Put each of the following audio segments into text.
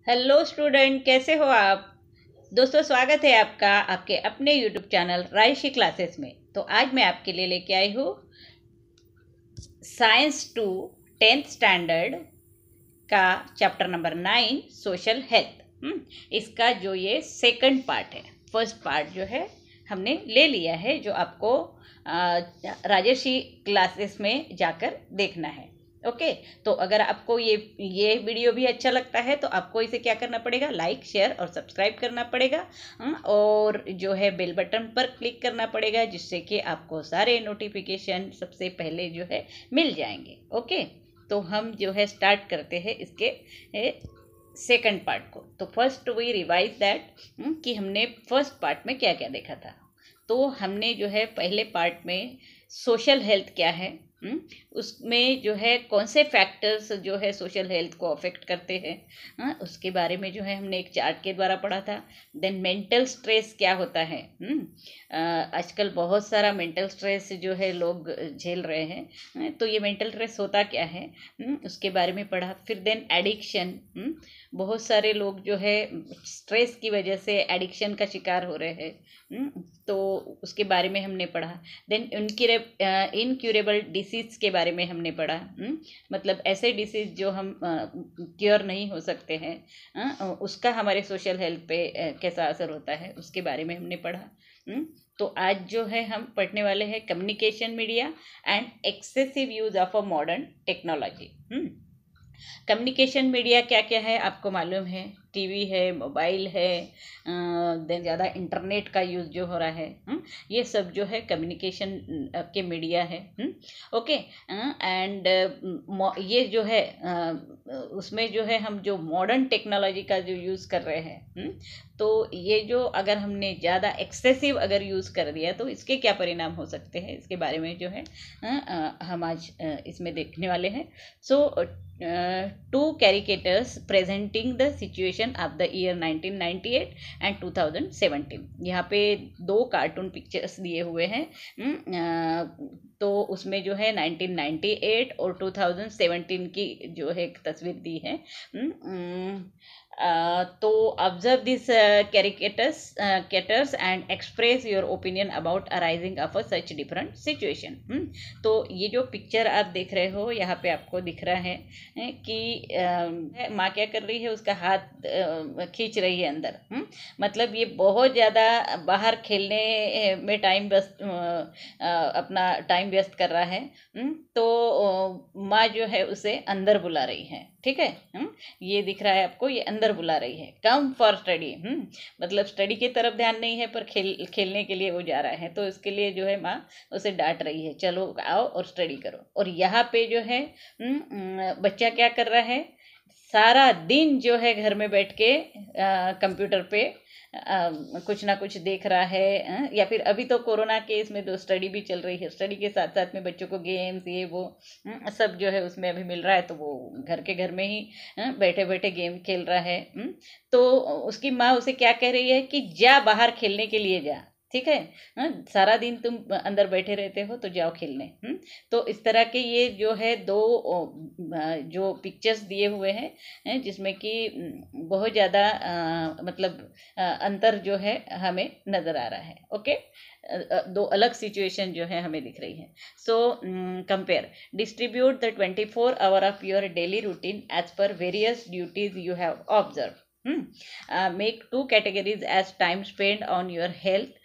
Hello student, कैसे हो आप। दोस्तों, स्वागत है आपका आपके अपने यूट्यूब चैनल रायशी क्लासेस में। तो आज मैं आपके लिए लेके आई हूँ साइंस 2 10th स्टैंडर्ड का चैप्टर नंबर 9 सोशल हेल्थ। इसका जो ये सेकंड पार्ट है, फर्स्ट पार्ट जो है हमने ले लिया है, जो आपको राजर्षि क्लासेस में जाकर देखना है। ओके, तो अगर आपको ये वीडियो भी अच्छा लगता है तो आपको इसे क्या करना पड़ेगा, लाइक शेयर और सब्सक्राइब करना पड़ेगा। और जो है बेल बटन पर क्लिक करना पड़ेगा, जिससे कि आपको सारे नोटिफिकेशन सबसे पहले जो है मिल जाएंगे। ओके, तो हम जो है स्टार्ट करते हैं इसके सेकंड पार्ट को। तो फर्स्ट वी रिवाइज दैट कि हमने फर्स्ट पार्ट में क्या क्या देखा था। तो हमने जो है पहले पार्ट में सोशल हेल्थ क्या है, उसमें जो है कौन से फैक्टर्स जो है सोशल हेल्थ को अफेक्ट करते हैं, उसके बारे में जो है हमने एक चार्ट के द्वारा पढ़ा था। देन मेंटल स्ट्रेस क्या होता है। आजकल बहुत सारा मेंटल स्ट्रेस जो है लोग झेल रहे हैं, तो ये मेंटल स्ट्रेस होता क्या है, उसके बारे में पढ़ा। फिर देन एडिक्शन, बहुत सारे लोग जो है स्ट्रेस की वजह से एडिक्शन का शिकार हो रहे हैं, तो उसके बारे में हमने पढ़ा। देन इनक्यूरेबल डिसीज के बारे में हमने पढ़ा। मतलब ऐसे डिसीज जो हम क्योर नहीं हो सकते हैं, उसका हमारे सोशल हेल्थ पे कैसा असर होता है, उसके बारे में हमने पढ़ा। तो आज जो है हम पढ़ने वाले हैं communication media and excessive use of a modern technology. Communication media क्या क्या है आपको मालूम है, टीवी है, मोबाइल है, देन ज़्यादा इंटरनेट का यूज़ जो हो रहा है, ये सब जो है कम्युनिकेशन के मीडिया है। ओके, एंड ये जो है उसमें जो है हम जो मॉडर्न टेक्नोलॉजी का जो यूज़ कर रहे हैं, तो ये जो अगर हमने ज़्यादा एक्सेसिव अगर यूज़ कर दिया तो इसके क्या परिणाम हो सकते हैं, इसके बारे में जो है हम आज इसमें देखने वाले हैं। सो two caricatures presenting the situation of the year 1998 and 2017। यहाँ पे दो कार्टून पिक्चर्स दिए हुए हैं। तो उसमें जो है 1998 और 2017 की जो है एक तस्वीर दी है। तो observe this characters and express your opinion about arising of a such different situation. तो ये जो पिक्चर आप देख रहे हो, यहाँ पे आपको दिख रहा है कि माँ क्या कर रही है, उसका हाथ खींच रही है अंदर। मतलब ये बहुत ज़्यादा बाहर खेलने में टाइम व्यस्त अपना टाइम व्यस्त कर रहा है। तो माँ जो है उसे अंदर बुला रही है। ठीक है, ये दिख रहा है आपको, ये अंदर बुला रही है, कम फॉर स्टडी। मतलब स्टडी की तरफ ध्यान नहीं है, पर खेलने के लिए वो जा रहा है। तो इसके लिए जो है माँ उसे डांट रही है, चलो आओ और स्टडी करो। और यहाँ पे जो है बच्चा क्या कर रहा है, सारा दिन जो है घर में बैठ के कंप्यूटर पे कुछ ना कुछ देख रहा है। या फिर अभी तो कोरोना के इसमें तो स्टडी भी चल रही है, स्टडी के साथ साथ में बच्चों को गेम्स ये वो सब जो है उसमें अभी मिल रहा है, तो वो घर में ही बैठे बैठे गेम खेल रहा है। तो उसकी माँ उसे क्या कह रही है कि जा बाहर खेलने के लिए जा। ठीक है, सारा दिन तुम अंदर बैठे रहते हो, तो जाओ खेलने। तो इस तरह के ये जो है दो जो पिक्चर्स दिए हुए हैं, जिसमें कि बहुत ज़्यादा मतलब अंतर जो है हमें नज़र आ रहा है। ओके, दो अलग सिचुएशन जो है हमें दिख रही है। So compare, distribute the 24 hour of your daily routine as per various duties you have observe. Make two categories as time spent on your health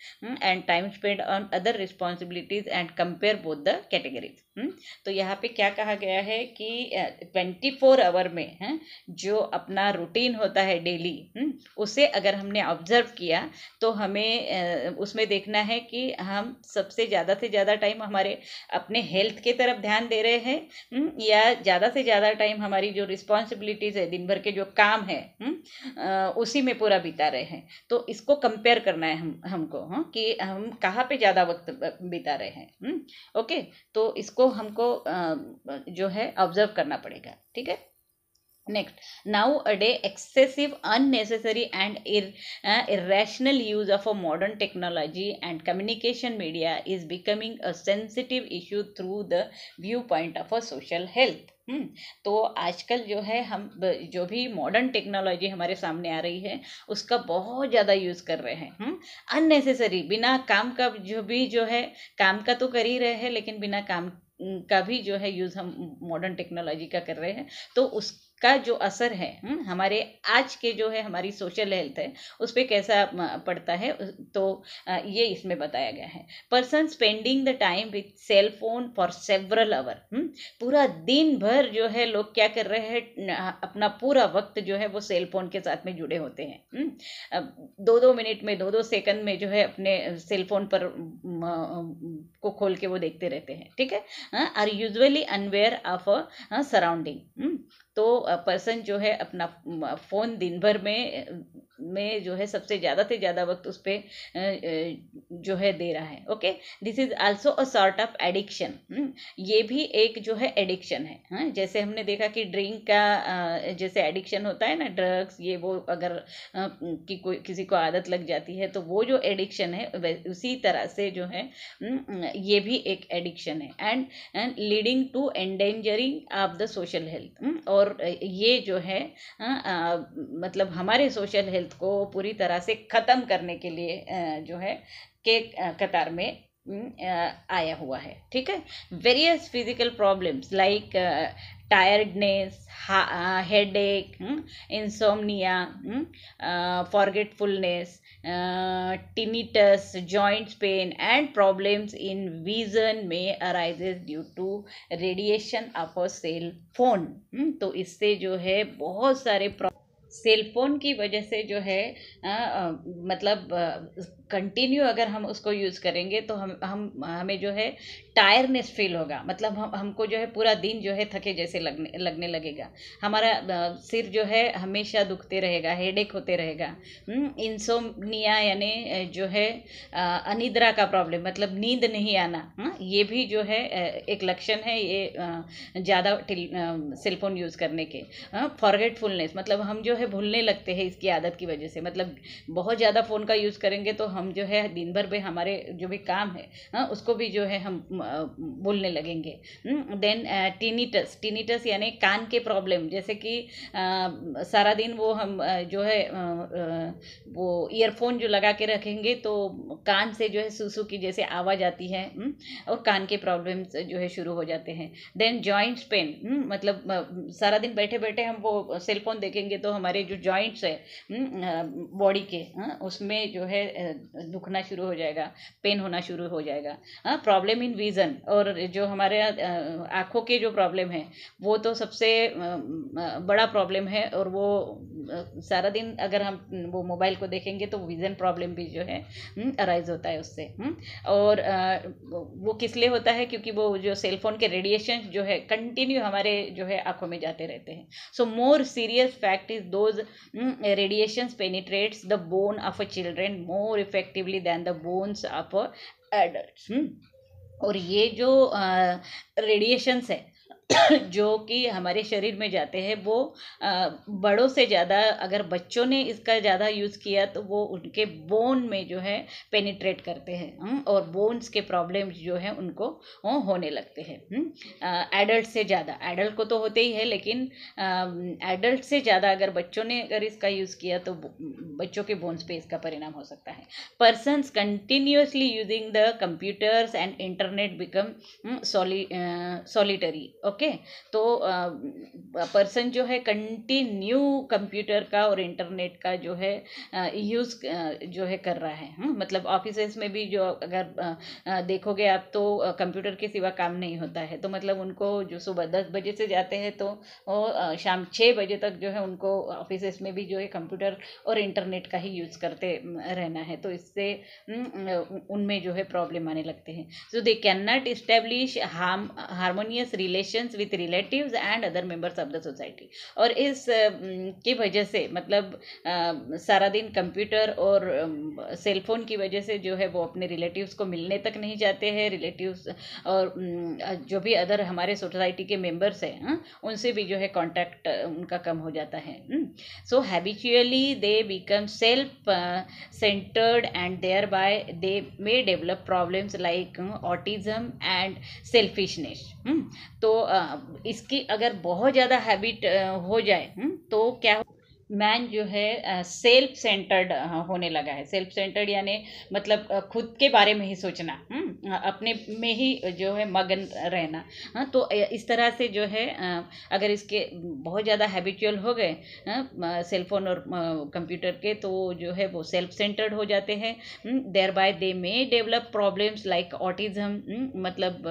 and time spent on other responsibilities and compare both the categories। तो यहाँ पे क्या कहा गया है कि 24 hour में जो अपना रूटीन होता है डेली, उसे अगर हमने ऑब्जर्व किया तो हमें उसमें देखना है कि हम सबसे ज़्यादा से ज़्यादा टाइम हमारे अपने हेल्थ के तरफ ध्यान दे रहे हैं, या ज़्यादा से ज़्यादा टाइम हमारी जो रिस्पॉन्सिबिलिटीज़ है, दिन भर के जो काम है उसी में पूरा बिता रहे हैं। तो इसको कंपेयर करना है हमको, कि हम कहाँ पे ज़्यादा वक्त बिता रहे हैं। ओके, तो इसको हमको जो है ऑब्जर्व करना पड़ेगा। ठीक है, Next, nowadays excessive, unnecessary, and irrational use of a modern technology and communication media is becoming a sensitive issue through the viewpoint of a social health. तो आजकल जो है हम जो भी मॉडर्न टेक्नोलॉजी हमारे सामने आ रही है उसका बहुत ज़्यादा यूज़ कर रहे हैं, अननेसेसरी, बिना काम का जो है काम का तो कर ही रहे हैं, लेकिन बिना काम का भी जो है यूज़ हम मॉडर्न टेक्नोलॉजी का कर रहे हैं, तो उसका जो असर है हमारे आज के जो है हमारी सोशल हेल्थ है उस पर कैसा पड़ता है, तो ये इसमें बताया गया है. Person spending the time with cell phone for several hour, पूरा दिन भर जो है लोग क्या कर रहे हैं, अपना पूरा वक्त जो है वो सेल फोन के साथ में जुड़े होते हैं. 2-2 मिनट में 2-2 सेकंड में जो है अपने सेल फोन पर को खोल के वो देखते रहते हैं. ठीक है, are usually unaware of surrounding. तो पर्सन जो है अपना फ़ोन दिन भर में जो है सबसे ज़्यादा से ज़्यादा वक्त उस पर जो है दे रहा है. Okay, this is also a sort of addiction. ये भी एक जो है एडिक्शन है. जैसे हमने देखा कि ड्रिंक का जैसे एडिक्शन होता है ना, ड्रग्स ये वो, अगर किसी को आदत लग जाती है तो वो जो एडिक्शन है उसी तरह से जो है ये भी एक एडिक्शन है. And leading to endangering of the social health. और ये जो है मतलब हमारे सोशल हेल्थ को पूरी तरह से ख़त्म करने के लिए जो है के कतार में आया हुआ है. ठीक है, various physical problems like tiredness, headache, insomnia, forgetfulness, tinnitus, joint pain, and problems in vision may arises due to radiation of a cell phone. तो इससे जो है बहुत सारे सेलफोन की वजह से जो है मतलब कंटिन्यू अगर हम उसको यूज़ करेंगे तो हमें जो है टायरनेस फील होगा. मतलब हमको जो है पूरा दिन जो है थके जैसे लगने लगेगा. हमारा सिर जो है हमेशा दुखते रहेगा, हेडेक होते रहेगा. इंसोम्निया यानी जो है अनिद्रा का प्रॉब्लम, मतलब नींद नहीं आना, ये भी जो है एक लक्षण है ये ज़्यादा सेलफोन यूज़ करने के. फॉरगेटफुलनेस, मतलब हम जो है भूलने लगते हैं इसकी आदत की वजह से. मतलब बहुत ज़्यादा फ़ोन का यूज़ करेंगे तो हम जो है दिन भर में हमारे जो भी काम है उसको भी जो है हम भूलने लगेंगे. देन टिनिटस यानी कान के प्रॉब्लम, जैसे कि सारा दिन वो हम जो है वो ईयरफोन जो लगा के रखेंगे तो कान से जो है सूसू की जैसे आवाज़ आती है और कान के प्रॉब्लम्स जो है शुरू हो जाते हैं. देन जॉइंट्स पेन, मतलब सारा दिन बैठे बैठे हम वो सेलफोन देखेंगे तो हमारे जो जॉइंट्स है बॉडी के उसमें जो है दुखना शुरू हो जाएगा, पेन होना शुरू हो जाएगा. प्रॉब्लम इन विज़न, और जो हमारे आँखों के जो प्रॉब्लम है वो तो सबसे बड़ा प्रॉब्लम है. और वो सारा दिन अगर हम वो मोबाइल को देखेंगे तो विज़न प्रॉब्लम भी जो है अराइज होता है उससे. और वो किस लिए होता है, क्योंकि वो जो सेलफोन के रेडिएशन जो है कंटिन्यू हमारे जो है आँखों में जाते रहते हैं. So more serious fact is those radiations penetrates the bone of a children more effectively than the bones of adults. और ये जो रेडिएशंस है जो कि हमारे शरीर में जाते हैं वो बड़ों से ज़्यादा, अगर बच्चों ने इसका ज़्यादा यूज़ किया तो वो उनके बोन में जो है पेनिट्रेट करते हैं और बोन्स के प्रॉब्लम्स जो है उनको होने लगते हैं. एडल्ट से ज़्यादा, एडल्ट को तो होते ही है लेकिन एडल्ट से ज़्यादा अगर बच्चों ने अगर इसका यूज़ किया तो बच्चों के बोन्स पे इसका परिणाम हो सकता है. Persons continuously using the computers and internet become solitary. Okay, तो पर्सन जो है कंटिन्यू कंप्यूटर का और इंटरनेट का जो है यूज़ जो है कर रहा है. मतलब ऑफिसेस में भी जो अगर देखोगे आप तो कंप्यूटर के सिवा काम नहीं होता है. तो मतलब उनको जो सुबह 10 बजे से जाते हैं तो शाम 6 बजे तक जो है उनको ऑफिसेस में भी जो है कंप्यूटर और इंटरनेट का ही यूज़ करते रहना है. तो इससे उनमें जो है प्रॉब्लम आने लगते हैं. So they can not establish harmonious relations relations with relatives and other members of the society. और इस की वजह से मतलब सारा दिन कंप्यूटर और सेलफोन की वजह से जो है वो अपने रिलेटिव्स को मिलने तक नहीं जाते हैं। रिलेटिव्स और जो भी अदर हमारे सोसाइटी के मेंबर्स हैं उनसे भी जो है कांटेक्ट उनका कम हो जाता है। So habitually they become self centred and thereby they may develop problems like autism and selfishness. तो इसकी अगर बहुत ज़्यादा हैबिट हो जाए तो क्या मैन जो है सेल्फ सेंटर्ड होने लगा है। सेल्फ सेंटर्ड यानी मतलब खुद के बारे में ही सोचना, अपने में ही जो है मगन रहना। हाँ, तो इस तरह से जो है अगर इसके बहुत ज़्यादा हैबिचुअल हो गए सेलफोन और कंप्यूटर के, तो जो है वो सेल्फ सेंटर्ड हो जाते हैं। Thereby they may develop problems like autism, मतलब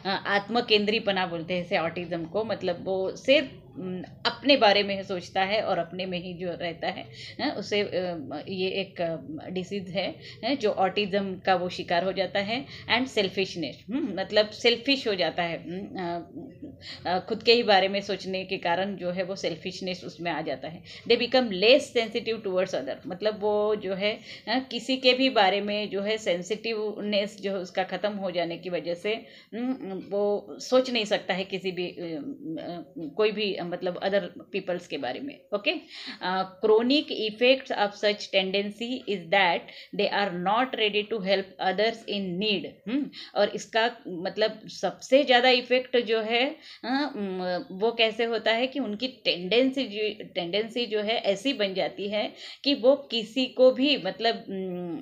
आत्मकेंद्रीपना बोलते हैं इसे ऑटिज्म को। मतलब वो सिर्फ अपने बारे में सोचता है और अपने में ही जो रहता है उसे ये एक डिसीज़ है जो ऑटिज्म का वो शिकार हो जाता है। एंड सेल्फिशनेस, मतलब सेल्फिश हो जाता है, खुद के ही बारे में सोचने के कारण जो है वो सेल्फिशनेस उसमें आ जाता है। They become less sensitive towards other, मतलब वो जो है किसी के भी बारे में जो है सेंसिटिवनेस जो है उसका ख़त्म हो जाने की वजह से वो सोच नहीं सकता है किसी भी कोई भी मतलब अदर पीपल्स के बारे में। Okay, chronic effects of such tendency is that they are not ready to help others in need. और इसका मतलब सबसे ज़्यादा इफेक्ट जो है वो कैसे होता है कि उनकी टेंडेंसी जो है ऐसी बन जाती है कि वो किसी को भी मतलब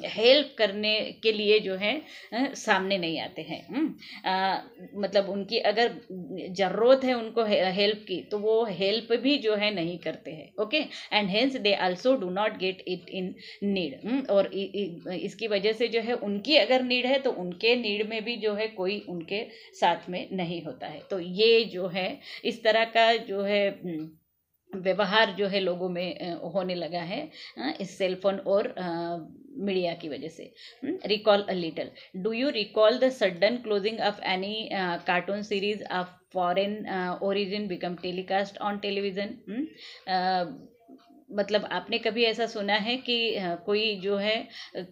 हेल्प करने के लिए जो है सामने नहीं आते हैं। मतलब उनकी अगर ज़रूरत है उनको हेल्प की तो वो हेल्प भी जो है नहीं करते हैं। Okay, and hence they also do not get it in need. और इसकी वजह से जो है उनकी अगर नीड है तो उनके नीड में भी जो है कोई उनके साथ में नहीं होता है। तो ये जो है इस तरह का जो है व्यवहार जो है लोगों में होने लगा है इस सेलफोन और मीडिया की वजह से। Recall a little, do you recall the sudden closing of any cartoon series of foreign origin become telecast on television? मतलब आपने कभी ऐसा सुना है कि कोई जो है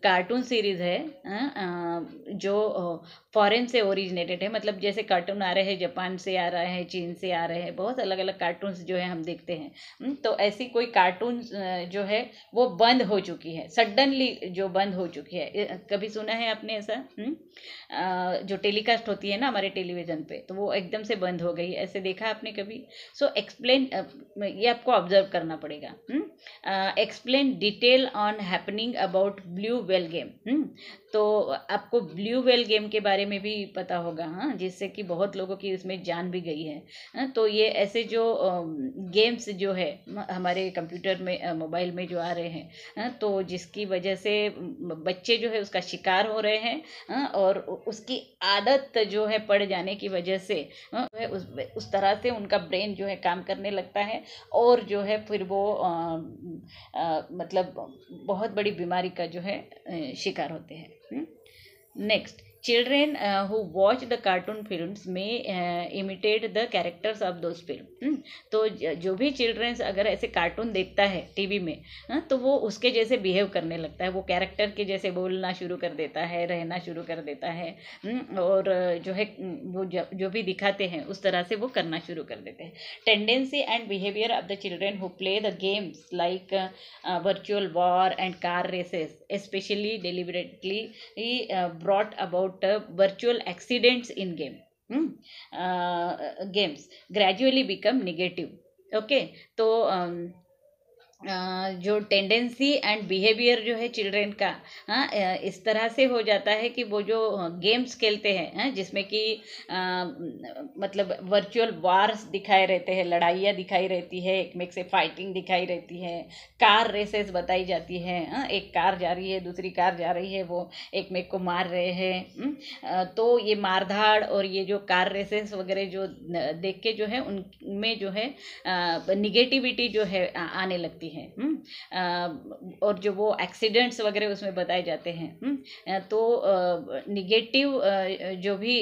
कार्टून सीरीज़ है जो फॉरेन से ओरिजिनेटेड है, मतलब जैसे कार्टून आ रहे हैं जापान से आ रहा है, चीन से आ रहे हैं, बहुत अलग अलग कार्टून्स जो है हम देखते हैं। तो ऐसी कोई कार्टून जो है वो बंद हो चुकी है, सडनली जो बंद हो चुकी है, कभी सुना है आपने ऐसा? जो टेलीकास्ट होती है ना हमारे टेलीविज़न पे, तो वो एकदम से बंद हो गई, ऐसे देखा आपने कभी? सो एक्सप्लेन, ये आपको ऑब्जर्व करना पड़ेगा। Explain detail on happening about blue whale game. तो आपको ब्लू वेल गेम के बारे में भी पता होगा, हाँ, जिससे कि बहुत लोगों की इसमें जान भी गई है। तो ये ऐसे जो गेम्स जो है हमारे कंप्यूटर में मोबाइल में जो आ रहे हैं, तो जिसकी वजह से बच्चे जो है उसका शिकार हो रहे हैं और उसकी आदत जो है पड़ जाने की वजह से उस तरह से उनका ब्रेन जो है काम करने लगता है और जो है फिर वो मतलब बहुत बड़ी बीमारी का जो है शिकार होते हैं। Next, children who watch the cartoon films may imitate the characters of those film। तो जो भी चिल्ड्रंस अगर ऐसे कार्टून देखता है टीवी में, तो वो उसके जैसे बिहेव करने लगता है, वो कैरेक्टर के जैसे बोलना शुरू कर देता है, रहना शुरू कर देता है, और जो है वो जो भी दिखाते हैं उस तरह से वो करना शुरू कर देते हैं। Tendency and behaviour of the children who play the games like virtual war and car races especially deliberately brought about virtual accidents in games gradually become negative। okay, तो जो टेंडेंसी एंड बिहेवियर जो है children का, हाँ, इस तरह से हो जाता है कि वो जो गेम्स खेलते हैं जिसमें कि मतलब वर्चुअल वार्स दिखाए रहते हैं, लड़ाइयाँ दिखाई रहती है, एक में से फाइटिंग दिखाई रहती है, कार रेसेस बताई जाती है, एक कार जा रही है दूसरी कार जा रही है, वो एक में को मार रहे हैं। तो ये मारधाड़ और ये जो कार रेसेस वगैरह जो देख के जो है उनमें जो है निगेटिविटी जो है आने लगती होती हैं। और जो वो एक्सीडेंट्स वगैरह उसमें बताए जाते हैं। तो निगेटिव जो भी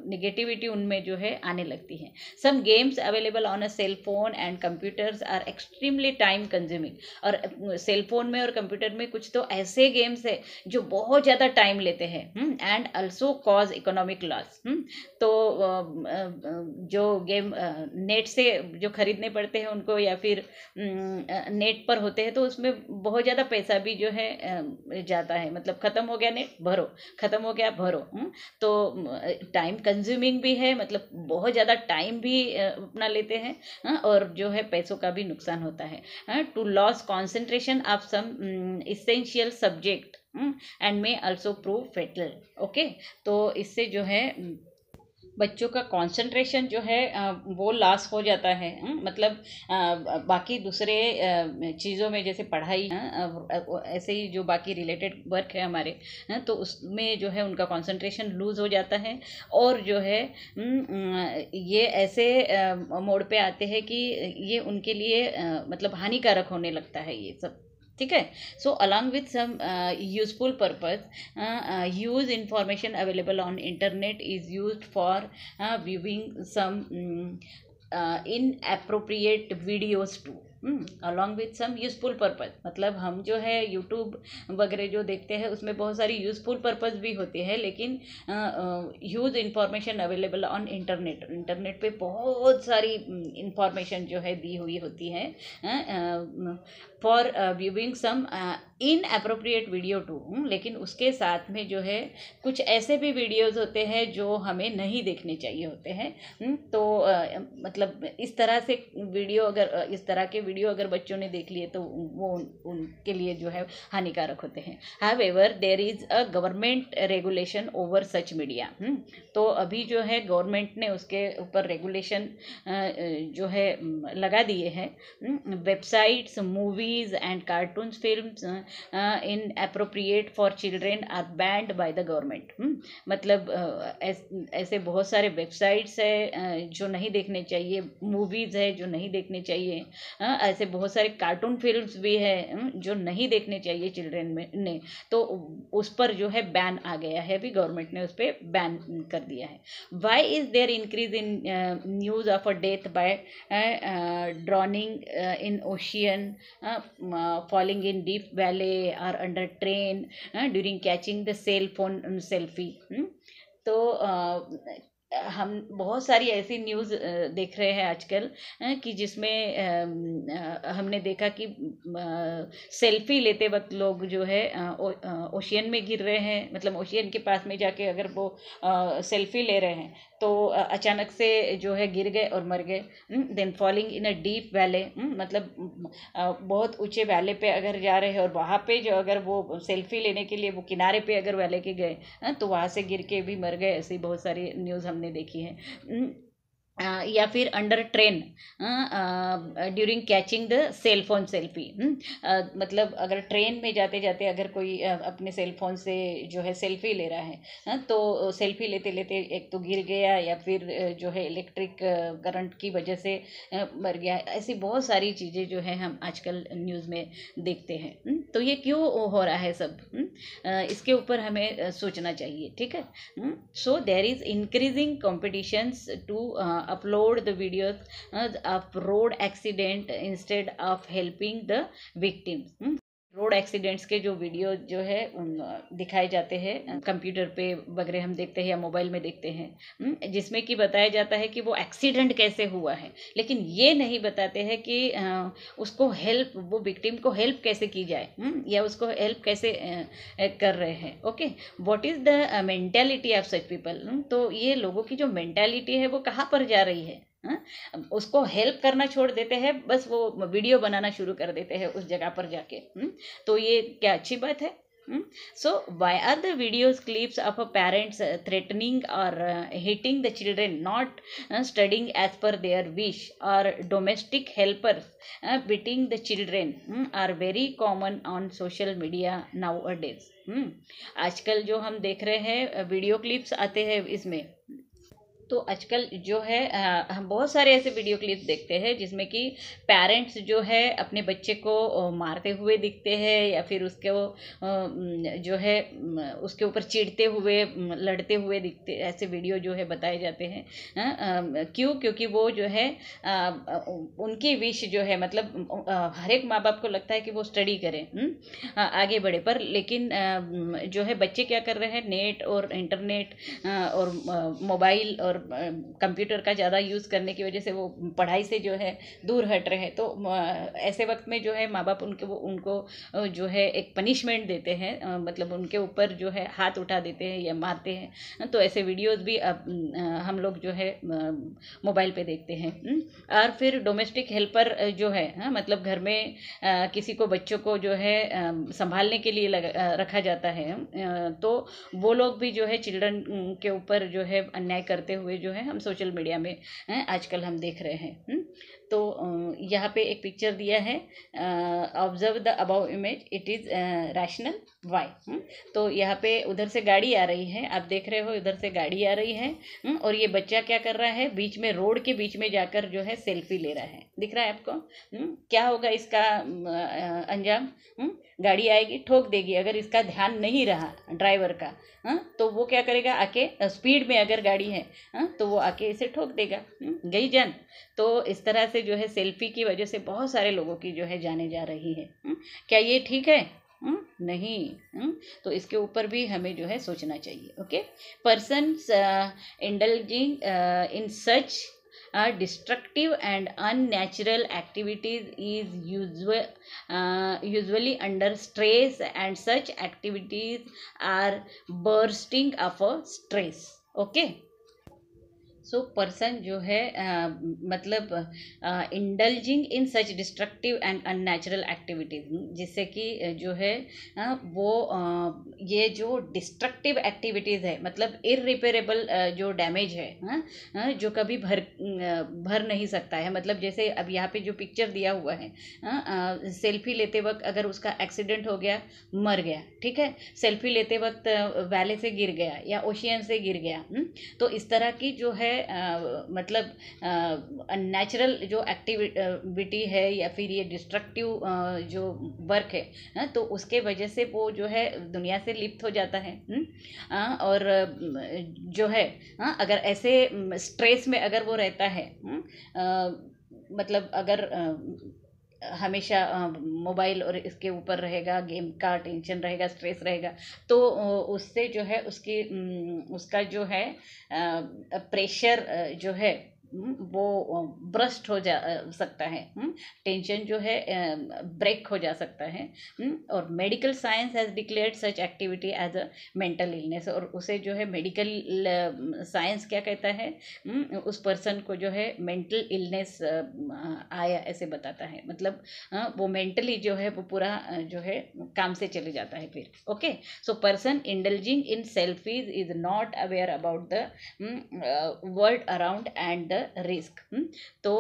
निगेटिविटी उनमें जो है आने लगती है। Some games available on a cell phone and computers are extremely time consuming. और सेल फोन में और कंप्यूटर में कुछ तो ऐसे गेम्स है जो बहुत ज़्यादा टाइम लेते हैं and also cause economic loss. तो जो गेम नेट से जो खरीदने पड़ते हैं उनको, या फिर नेट पर होते हैं, तो उसमें बहुत ज़्यादा पैसा भी जो है जाता है। मतलब ख़त्म हो गया नेट, भरो, ख़त्म हो गया, भरो। तो टाइम कंज्यूमिंग भी है, मतलब बहुत ज़्यादा टाइम भी अपना लेते हैं। और जो है पैसों का भी नुकसान होता है। To loss concentration of some essential subject and may also prove fatal. Okay, तो इससे जो है बच्चों का कंसंट्रेशन जो है वो लॉस हो जाता है। मतलब बाकी दूसरे चीज़ों में, जैसे पढ़ाई, ऐसे ही जो बाकी रिलेटेड वर्क है हमारे, तो उसमें जो है उनका कंसंट्रेशन लूज़ हो जाता है। और जो है ये ऐसे मोड़ पे आते हैं कि ये उनके लिए मतलब हानिकारक होने लगता है ये सब। ठीक है। So along with some useful purpose, use information available on internet is used for viewing some inappropriate videos too, along with some useful purpose. मतलब हम जो है यूट्यूब वगैरह जो देखते हैं उसमें बहुत सारी यूजफुल पर्पज भी होती है, लेकिन huge information available on internet. Internet पे बहुत सारी इंफॉर्मेशन जो है दी हुई होती है for viewing some inappropriate video too. लेकिन उसके साथ में जो है कुछ ऐसे भी वीडियोस होते हैं जो हमें नहीं देखने चाहिए होते हैं। तो मतलब इस तरह से वीडियो, अगर इस तरह के वीडियो अगर बच्चों ने देख लिए तो वो उनके लिए जो है हानिकारक होते हैं। However there is a government regulation over such media. तो अभी जो है गवर्नमेंट ने उसके ऊपर रेगुलेशन जो है लगा दिए हैं। Websites, movies and cartoons, films inappropriate for children are banned by the government. मतलब ऐसे बहुत सारे वेबसाइट्स है जो नहीं देखने चाहिए, मूवीज़ है जो नहीं देखने चाहिए, ऐसे बहुत सारे कार्टून फिल्म्स भी है जो नहीं देखने चाहिए चिल्ड्रेन में ने। तो उस पर जो है बैन आ गया है, अभी गवर्नमेंट ने उस पर बैन कर दिया है। Why is there increase in news of a death by drowning in ocean, falling in deep valley or under train during catching the cell phone selfie। तो हम बहुत सारी ऐसी न्यूज़ देख रहे हैं आजकल कि जिसमें हमने देखा कि सेल्फी लेते वक्त लोग जो है ओशियन में गिर रहे हैं। मतलब ओशियन के पास में जाके अगर वो सेल्फी ले रहे हैं तो अचानक से जो है गिर गए और मर गए। Then falling in a deep valley, मतलब बहुत ऊंचे वैले पे अगर जा रहे हैं और वहाँ पे जो अगर वो सेल्फी लेने के लिए वो किनारे पे अगर वैले के गए तो वहाँ से गिर के भी मर गए। ऐसी बहुत सारी न्यूज़ हमने देखी है। या फिर under train during catching the cell phone selfie. मतलब अगर ट्रेन में जाते जाते अगर कोई अपने सेल फोन से जो है सेल्फी ले रहा है तो सेल्फी लेते लेते एक तो गिर गया या फिर जो है इलेक्ट्रिक करंट की वजह से मर गया। ऐसी बहुत सारी चीज़ें जो है हम आजकल न्यूज़ में देखते हैं। तो ये क्यों हो रहा है सब, इसके ऊपर हमें सोचना चाहिए। ठीक है। So there is increasing competitions to upload the videos of road accident instead of helping the victims। Road accidents के जो वीडियो जो है दिखाए जाते हैं कंप्यूटर पे वगैरह हम देखते हैं या मोबाइल में देखते हैं, जिसमें कि बताया जाता है कि वो एक्सीडेंट कैसे हुआ है, लेकिन ये नहीं बताते हैं कि उसको हेल्प, वो विक्टिम को हेल्प कैसे की जाए या उसको हेल्प कैसे कर रहे हैं। Okay, what is the mentality of such people. तो ये लोगों की जो मेंटालिटी है वो कहाँ पर जा रही है। उसको हेल्प करना छोड़ देते हैं, बस वो वीडियो बनाना शुरू कर देते हैं उस जगह पर जाके। तो ये क्या अच्छी बात है। So why are the videos clips of parents threatening or hitting the children, not studying as per their wish, or domestic helpers beating the children are very common on social media nowadays। आजकल जो हम देख रहे हैं video clips आते हैं इसमें तो आजकल जो है हम बहुत सारे ऐसे वीडियो क्लिप्स देखते हैं जिसमें कि पेरेंट्स जो है अपने बच्चे को मारते हुए दिखते हैं, या फिर उसके जो है उसके ऊपर चिढ़ते हुए लड़ते हुए दिखते, ऐसे वीडियो जो है बताए जाते हैं। क्यों? क्योंकि वो जो है उनकी विश जो है, मतलब हर एक माँ बाप को लगता है कि वो स्टडी करें, आगे बढ़े, पर लेकिन जो है बच्चे क्या कर रहे हैं, नेट और इंटरनेट और मोबाइल और कंप्यूटर का ज़्यादा यूज़ करने की वजह से वो पढ़ाई से जो है दूर हट रहे हैं। तो ऐसे वक्त में जो है माँ बाप उनको जो है एक पनिशमेंट देते हैं, मतलब उनके ऊपर जो है हाथ उठा देते हैं या मारते हैं। तो ऐसे वीडियोस भी अब हम लोग जो है मोबाइल पे देखते हैं। और फिर डोमेस्टिक हेल्पर जो है, मतलब घर में किसी को, बच्चों को जो है संभालने के लिए रखा जाता है, तो वो लोग भी जो है चिल्ड्रन के ऊपर जो है अन्याय करते हुए जो है हम सोशल मीडिया में आजकल हम देख रहे हैं। तो यहाँ पे एक पिक्चर दिया है, observe the above image, it is rational why. तो यहाँ पे उधर से गाड़ी आ रही है, आप देख रहे हो उधर से गाड़ी आ रही है, और ये बच्चा क्या कर रहा है, बीच में, रोड के बीच में जाकर जो है सेल्फी ले रहा है। दिख रहा है आपको? क्या होगा इसका अंजाम? गाड़ी आएगी, ठोक देगी। अगर इसका ध्यान नहीं रहा ड्राइवर का, तो वो क्या करेगा, आके स्पीड में अगर गाड़ी है तो वो आके इसे ठोक देगा, गई जान। तो इस तरह से जो है सेल्फी की वजह से बहुत सारे लोगों की जो है जाने जा रही है। क्या ये ठीक है? नहीं। तो इसके ऊपर भी हमें जो है सोचना चाहिए। Okay, persons indulging in such destructive and unnatural activities is usually under stress, and such activities are bursting of a stress. Okay, so person जो है मतलब indulging in such destructive and unnatural activities, जिससे कि जो है वो ये जो डिस्ट्रक्टिव एक्टिविटीज़ है, मतलब इरिपेरेबल जो डैमेज है, जो कभी भर नहीं सकता है। मतलब जैसे अब यहाँ पे जो पिक्चर दिया हुआ है, सेल्फी लेते वक्त अगर उसका एक्सीडेंट हो गया, मर गया, ठीक है, सेल्फी लेते वक्त वैले से गिर गया या ओशियन से गिर गया, तो इस तरह की जो है मतलब नेचुरल जो एक्टिविटी है या फिर ये डिस्ट्रक्टिव जो वर्क है, तो उसके वजह से वो जो है दुनिया से लिप्त हो जाता है। और जो है अगर ऐसे स्ट्रेस में अगर वो रहता है, मतलब अगर हमेशा मोबाइल और इसके ऊपर रहेगा, गेम का टेंशन रहेगा, स्ट्रेस रहेगा, तो उससे जो है उसका जो है प्रेशर जो है वो ब्रस्ट हो जा सकता है, टेंशन जो है ब्रेक हो जा सकता है। और medical science has declared such activity as a mental illness, और उसे जो है मेडिकल साइंस क्या कहता है, उस पर्सन को जो है मेंटल इलनेस आया ऐसे बताता है। मतलब वो मेंटली जो है वो पूरा जो है काम से चले जाता है फिर। Okay, so person indulging in selfies is not aware about the world around and the risk. तो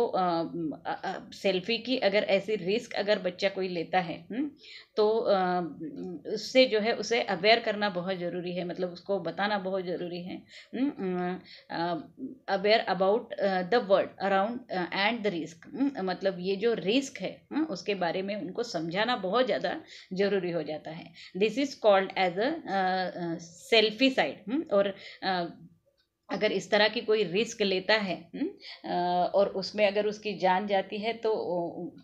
सेल्फी की अगर ऐसी रिस्क अगर बच्चा कोई लेता है, तो उससे जो है उसे अवेयर करना बहुत ज़रूरी है, मतलब उसको बताना बहुत ज़रूरी है, aware about the world around and the risk, मतलब ये जो रिस्क है उसके बारे में उनको समझाना बहुत ज़्यादा ज़रूरी हो जाता है। This is called as a selfie side. और अगर इस तरह की कोई रिस्क लेता है और उसमें अगर उसकी जान जाती है, तो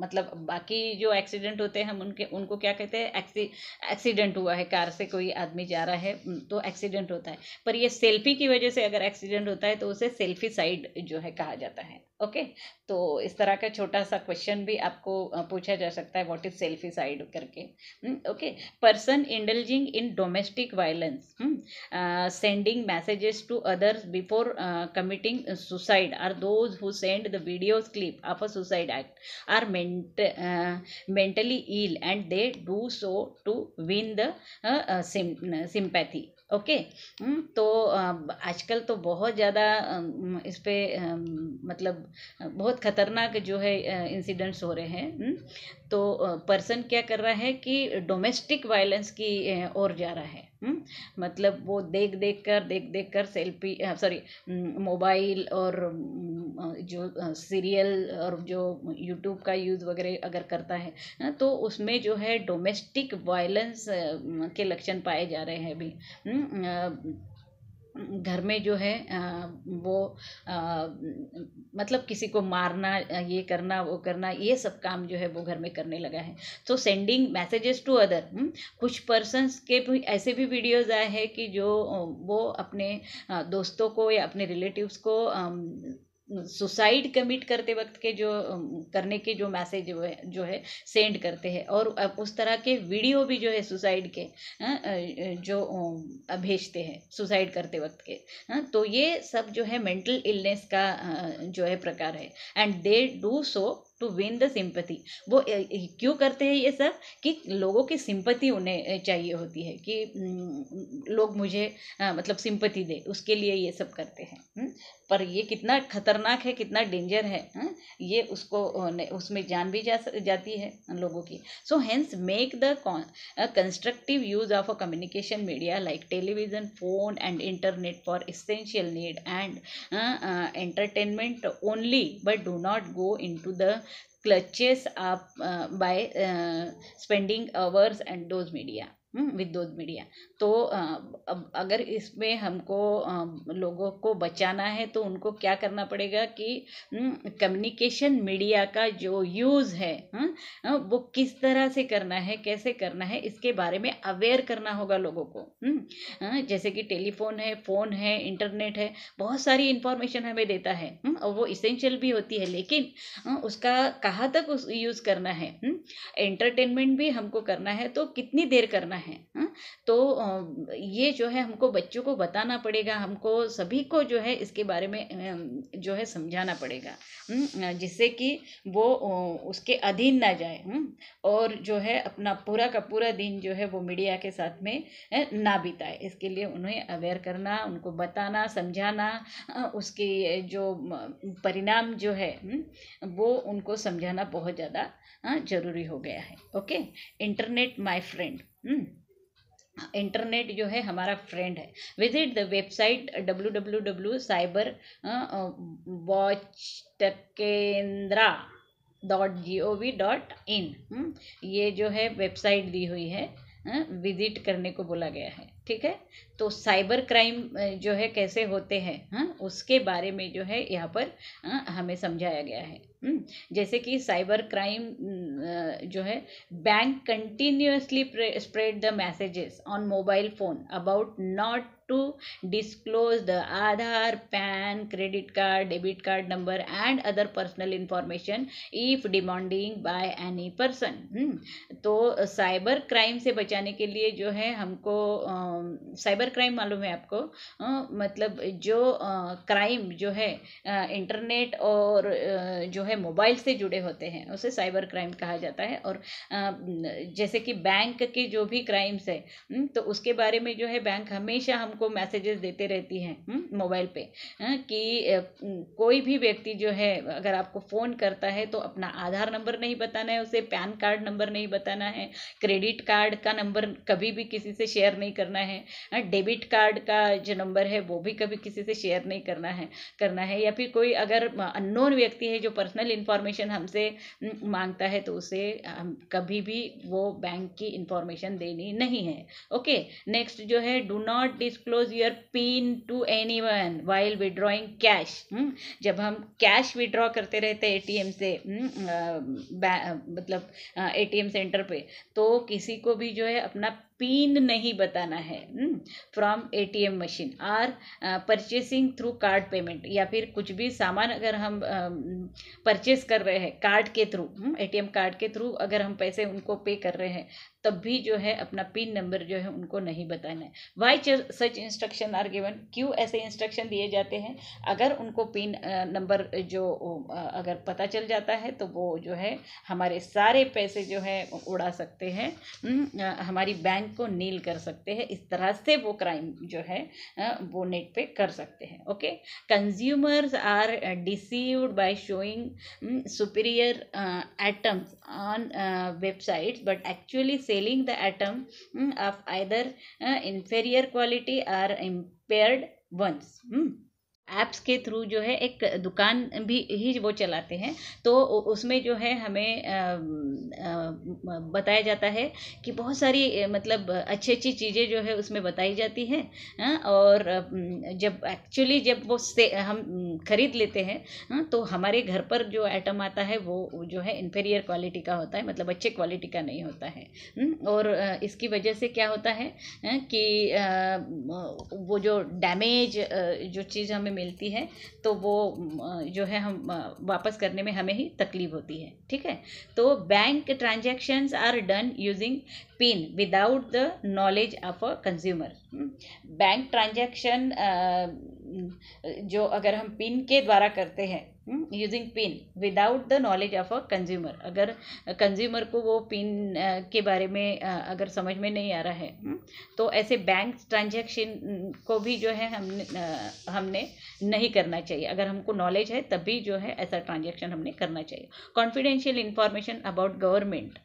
मतलब बाकी जो एक्सीडेंट होते हैं हम उनको क्या कहते हैं, एक्सीडेंट हुआ है, कार से कोई आदमी जा रहा है तो एक्सीडेंट होता है, पर ये सेल्फी की वजह से अगर एक्सीडेंट होता है तो उसे सेल्फी साइड जो है कहा जाता है। ओके, तो इस तरह का छोटा सा क्वेश्चन भी आपको पूछा जा सकता है, व्हाट इज सेल्फी साइड करके। Okay, person indulging in domestic violence, sending messages to others before committing suicide, are those who send the videos clip of a suicide act are mentally ill, and they do so to win the sympathy. Okay, तो आजकल तो बहुत ज़्यादा इस पे मतलब बहुत खतरनाक जो है इंसिडेंट्स हो रहे हैं। तो पर्सन क्या कर रहा है कि डोमेस्टिक वायलेंस की ओर जा रहा है। मतलब वो देख देख कर सेल्फी सॉरी मोबाइल और जो सीरियल और जो यूट्यूब का यूज़ वगैरह अगर करता है तो उसमें जो है डोमेस्टिक वायलेंस के लक्षण पाए जा रहे हैं अभी। घर में जो है वो मतलब किसी को मारना, ये करना वो करना, ये सब काम जो है वो घर में करने लगा है। तो सेंडिंग मैसेजेस टू अदर, कुछ पर्सन्स के भी ऐसे भी वीडियोज़ आए हैं कि जो वो अपने दोस्तों को या अपने रिलेटिव्स को सुसाइड कमिट करते वक्त के जो करने के जो मैसेज जो है सेंड करते हैं, और अब उस तरह के वीडियो भी जो है सुसाइड के जो भेजते हैं सुसाइड करते वक्त के। तो ये सब जो है मेंटल इलनेस का जो है प्रकार है। And they do so to win the sympathy. वो क्यों करते हैं ये सब कि लोगों की सिंपैथी उन्हें चाहिए होती है कि लोग मुझे मतलब सिंपैथी दे, उसके लिए ये सब करते हैं। पर ये कितना खतरनाक है, कितना डेंजर है, ये उसको उसमें जान भी जाती है लोगों की। So hence make the constructive use of a communication media like television, phone and internet for essential need and entertainment only, but do not go into the clutches up by spending hours and those media with those media. तो अब अगर इसमें हमको लोगों को बचाना है तो उनको क्या करना पड़ेगा कि कम्युनिकेशन मीडिया का जो यूज़ है वो किस तरह से करना है, कैसे करना है, इसके बारे में अवेयर करना होगा लोगों को। जैसे कि टेलीफोन है, फ़ोन है, इंटरनेट है, बहुत सारी इंफॉर्मेशन हमें देता है और वो इसेंशियल भी होती है, लेकिन उसका कहाँ तक उस यूज़ करना है, एंटरटेनमेंट भी हमको करना है तो कितनी देर करना है। तो ये जो है हमको बच्चों को बताना पड़ेगा, हमको सभी को जो है इसके बारे में जो है समझाना पड़ेगा, जिससे कि वो उसके अधीन ना जाए और जो है अपना पूरा का पूरा दिन जो है वो मीडिया के साथ में ना बिताए। इसके लिए उन्हें अवेयर करना, उनको बताना, समझाना, उसके जो परिणाम जो है वो उनको समझाना बहुत ज़्यादा जरूरी हो गया है। Okay, internet my friend. Internet जो है हमारा फ्रेंड है। Visit the website www.cyberwatchtakendra.gov.in। ये जो है वेबसाइट दी हुई है, विजिट करने को बोला गया है। ठीक है, तो साइबर क्राइम जो है कैसे होते हैं उसके बारे में जो है यहाँ पर हमें समझाया गया है। जैसे कि साइबर क्राइम जो है, bank continuously spread the messages on mobile phone about not to disclose the Aadhaar, PAN, credit card, debit card number and other personal information if demanding by any person। तो cyber crime से बचाने के लिए जो है हमको cyber crime मालूम है आपको, मतलब जो क्राइम जो है इंटरनेट और जो है मोबाइल से जुड़े होते हैं उसे साइबर क्राइम कहा जाता है। और जैसे कि बैंक के जो भी क्राइम्स है तो उसके बारे में जो है बैंक हमेशा हमको मैसेजेस देते रहती हैं मोबाइल पे कि कोई भी व्यक्ति जो है अगर आपको फ़ोन करता है तो अपना आधार नंबर नहीं बताना है, उसे पैन कार्ड नंबर नहीं बताना है, क्रेडिट कार्ड का नंबर कभी भी किसी से शेयर नहीं करना है, डेबिट कार्ड का जो नंबर है वो भी कभी किसी से शेयर नहीं करना है। या फिर कोई अगर अननोन व्यक्ति है जो पर्सनल इंफॉर्मेशन हमसे मांगता है तो उसे कभी भी वो बैंक की इंफॉर्मेशन देनी नहीं है। ओके, नेक्स्ट जो है, do not disclose your PIN to anyone while withdrawing cash. जब हम कैश विड्रॉ करते रहते हैं एटीएम से मतलब एटीएम सेंटर पे, तो किसी को भी जो है अपना पिन नहीं बताना है फ्रॉम एटीएम मशीन और परचेसिंग थ्रू कार्ड पेमेंट, या फिर कुछ भी सामान अगर हम परचेस कर रहे हैं कार्ड के थ्रू, एटीएम कार्ड के थ्रू अगर हम पैसे उनको पे कर रहे हैं तब भी जो है अपना पिन नंबर जो है उनको नहीं बताना है। Why such instruction are given, क्यों ऐसे इंस्ट्रक्शन दिए जाते हैं? अगर उनको पिन नंबर जो अगर पता चल जाता है तो वो जो है हमारे सारे पैसे जो है उड़ा सकते हैं, हमारी बैंक बैंक को नील कर सकते हैं। इस तरह से वो क्राइम जो है वो नेट पे कर सकते हैं। Okay, consumers are deceived by showing superior items on websites but actually selling the item of either inferior quality or impaired ones। Apps के थ्रू जो है एक दुकान भी ही वो चलाते हैं, तो उसमें जो है हमें बताया जाता है कि बहुत सारी मतलब अच्छी अच्छी चीज़ें जो है उसमें बताई जाती हैं। और जब एक्चुअली जब वो से हम खरीद लेते हैं तो हमारे घर पर जो आइटम आता है वो जो है इन्फीरियर क्वालिटी का होता है, मतलब अच्छे क्वालिटी का नहीं होता है। और इसकी वजह से क्या होता है कि वो जो डैमेज जो चीज़ हमें मिलती है तो वो जो है हम वापस करने में हमें ही तकलीफ होती है। ठीक है, तो bank transactions are done using PIN without the knowledge of a consumer. Bank transaction जो अगर हम पिन के द्वारा करते हैं, using PIN without the knowledge of a consumer, अगर कंज्यूमर को वो पिन के बारे में अगर समझ में नहीं आ रहा है तो ऐसे बैंक ट्रांजैक्शन को भी जो है हमने नहीं करना चाहिए। अगर हमको नॉलेज है तभी जो है ऐसा ट्रांजैक्शन हमने करना चाहिए। Confidential information about government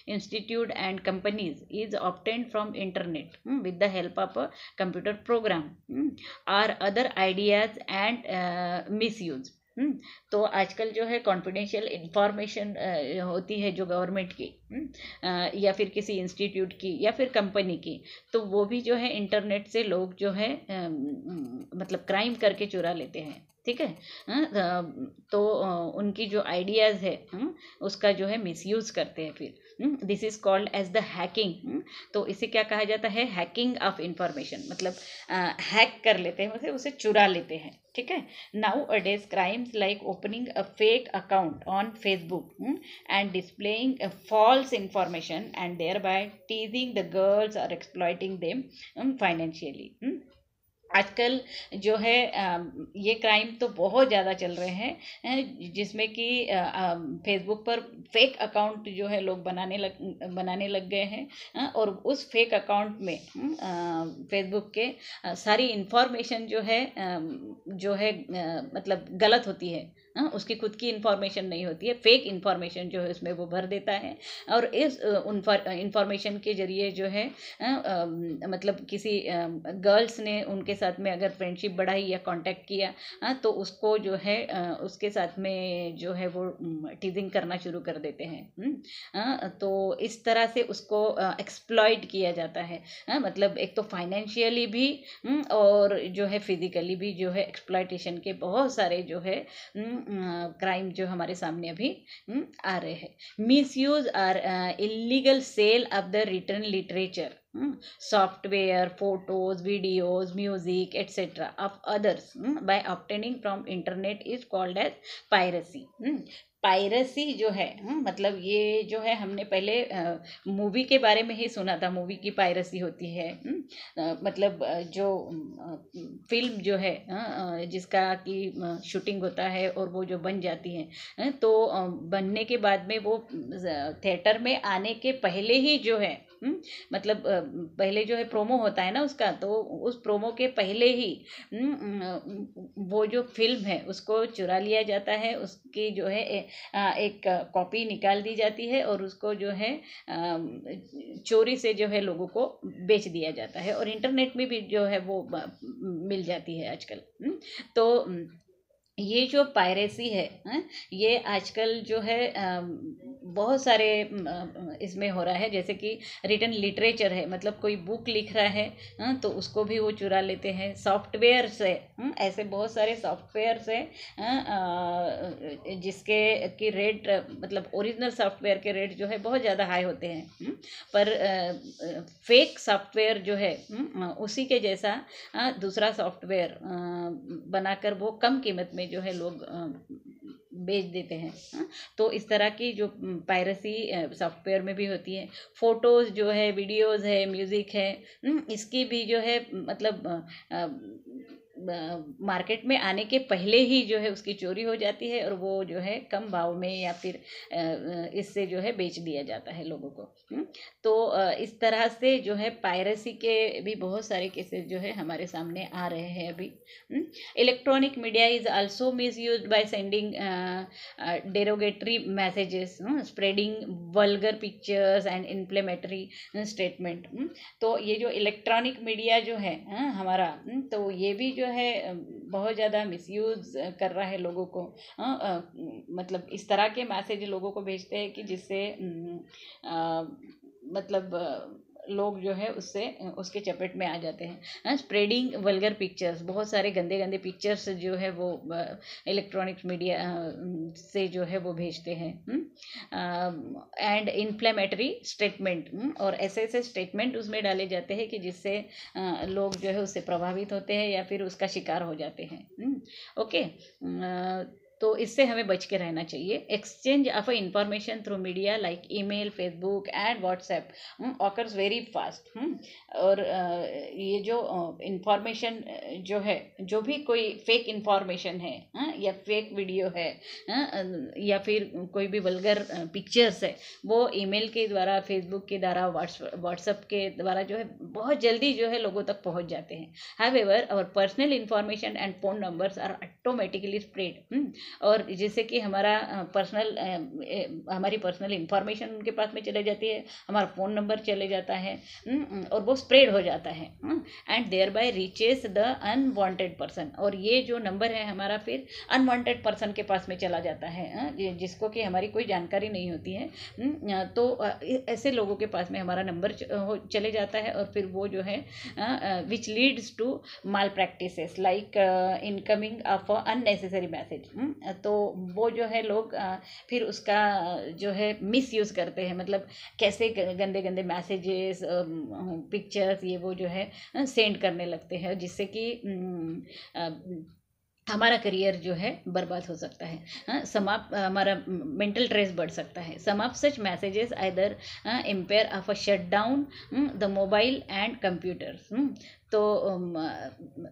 institute and companies is obtained from internet with the help of a computer program or other ideas and misuse. तो आजकल जो है कॉन्फिडेंशियल इंफॉर्मेशन होती है जो गवर्नमेंट की या फिर किसी इंस्टीट्यूट की या फिर कंपनी की, तो वो भी जो है इंटरनेट से लोग जो है मतलब क्राइम करके चुरा लेते हैं। ठीक है, तो उनकी जो आइडियाज़ है उसका जो है मिसयूज़ करते हैं फिर। This is called as the hacking. तो इसे क्या कहा जाता है? हैकिंग ऑफ इंफॉर्मेशन, मतलब हैक कर लेते हैं उसे चुरा लेते हैं। ठीक है, nowadays crimes like opening a fake account on Facebook and displaying a false information and thereby teasing the girls or exploiting them financially। आजकल जो है ये क्राइम तो बहुत ज़्यादा चल रहे हैं जिसमें कि फेसबुक पर फेक अकाउंट जो है लोग बनाने लग गए हैं और उस फेक अकाउंट में फेसबुक के सारी इंफॉर्मेशन जो है मतलब गलत होती है। उसकी खुद की इंफॉर्मेशन नहीं होती है, फेक इंफॉर्मेशन जो है उसमें वो भर देता है और इस इंफॉर्मेशन के जरिए जो है मतलब किसी गर्ल्स ने उनके साथ में अगर फ्रेंडशिप बढ़ाई या कांटेक्ट किया तो उसको जो है उसके साथ में जो है वो टीजिंग करना शुरू कर देते हैं। तो इस तरह से उसको एक्सप्लॉइट किया जाता है। मतलब एक तो फाइनेंशियली भी और जो है फिजिकली भी जो है एक्सप्लॉइटेशन के बहुत सारे जो है क्राइम जो हमारे सामने अभी आ रहे हैं। Misuse are illegal sale of the written literature, software, photos, videos, music, etc. of others by obtaining from internet is called as piracy। Piracy जो है मतलब ये जो है हमने पहले मूवी के बारे में ही सुना था, मूवी की पायरेसी होती है। मतलब जो फिल्म जो है जिसका कि शूटिंग होता है और वो जो बन जाती है तो बनने के बाद में वो थिएटर में आने के पहले ही जो है मतलब पहले जो है प्रोमो होता है ना उसका, तो उस प्रोमो के पहले ही वो जो फिल्म है उसको चुरा लिया जाता है, उसकी जो है एक कॉपी निकाल दी जाती है और उसको जो है चोरी से जो है लोगों को बेच दिया जाता है और इंटरनेट में भी जो है वो मिल जाती है आजकल। तो ये जो पायरेसी है ये आजकल जो है बहुत सारे इसमें हो रहा है। जैसे कि रिटन लिटरेचर है, मतलब कोई बुक लिख रहा है तो उसको भी वो चुरा लेते हैं। सॉफ्टवेयर से ऐसे बहुत सारे सॉफ्टवेयर से जिसके की रेट मतलब ओरिजिनल सॉफ्टवेयर के रेट जो है बहुत ज़्यादा हाई होते हैं, पर फेक सॉफ्टवेयर जो है उसी के जैसा दूसरा सॉफ्टवेयर बनाकर वो कम कीमत में जो है लोग बेच देते हैं। तो इस तरह की जो पायरेसी सॉफ्टवेयर में भी होती है। फोटोज़ जो है, वीडियोज़ है, म्यूज़िक है, इसकी भी जो है मतलब मार्केट में आने के पहले ही जो है उसकी चोरी हो जाती है और वो जो है कम भाव में या फिर इससे जो है बेच दिया जाता है लोगों को। तो इस तरह से जो है पायरेसी के भी बहुत सारे केसेस जो है हमारे सामने आ रहे हैं अभी। Electronic media is also miss use by sending derogatory messages, spreading vulgar pictures and inflammatory statement। तो ये जो इलेक्ट्रॉनिक मीडिया जो है हमारा, तो ये भी जो है बहुत ज़्यादा मिसयूज कर रहा है लोगों को। मतलब इस तरह के मैसेज लोगों को भेजते हैं कि जिससे मतलब लोग जो है उससे उसके चपेट में आ जाते हैं। स्प्रेडिंग वल्गर पिक्चर्स, बहुत सारे गंदे गंदे पिक्चर्स जो है वो इलेक्ट्रॉनिक्स मीडिया से जो है वो भेजते हैं। एंड इन्फ्लेमेटरी स्टेटमेंट, और ऐसे ऐसे स्टेटमेंट उसमें डाले जाते हैं कि जिससे लोग जो है उससे प्रभावित होते हैं या फिर उसका शिकार हो जाते हैं। ओके, तो इससे हमें बच के रहना चाहिए। Exchange of information through media like email, Facebook and WhatsApp occurs very fast. और ये जो इंफॉर्मेशन जो है, जो भी कोई फेक इंफॉर्मेशन है या फेक वीडियो है या फिर कोई भी वल्गर पिक्चर्स है, वो ईमेल के द्वारा, फेसबुक के द्वारा, व्हाट्सएप के द्वारा जो है बहुत जल्दी जो है लोगों तक पहुंच जाते हैं। However our personal information and phone numbers are automatically spread, और जिससे कि हमारी पर्सनल इंफॉर्मेशन उनके पास में चले जाती है, हमारा फ़ोन नंबर चले जाता है और वो स्प्रेड हो जाता है and thereby reaches the unwanted person. और ये जो नंबर है हमारा फिर अनवांटेड पर्सन के पास में चला जाता है, जिसको कि हमारी कोई जानकारी नहीं होती है। तो ऐसे लोगों के पास में हमारा नंबर चले जाता है और फिर वो जो है which leads to malpractices like incoming of unnecessary message. तो वो जो है लोग फिर उसका जो है मिस यूज़ करते हैं, मतलब कैसे गंदे गंदे मैसेजेस, पिक्चर्स ये वो जो है सेंड करने लगते हैं, जिससे कि हमारा करियर जो है बर्बाद हो सकता है। हमारा मेंटल स्ट्रेस बढ़ सकता है। Some of such messages either impair of a shut down the mobile and computers. तो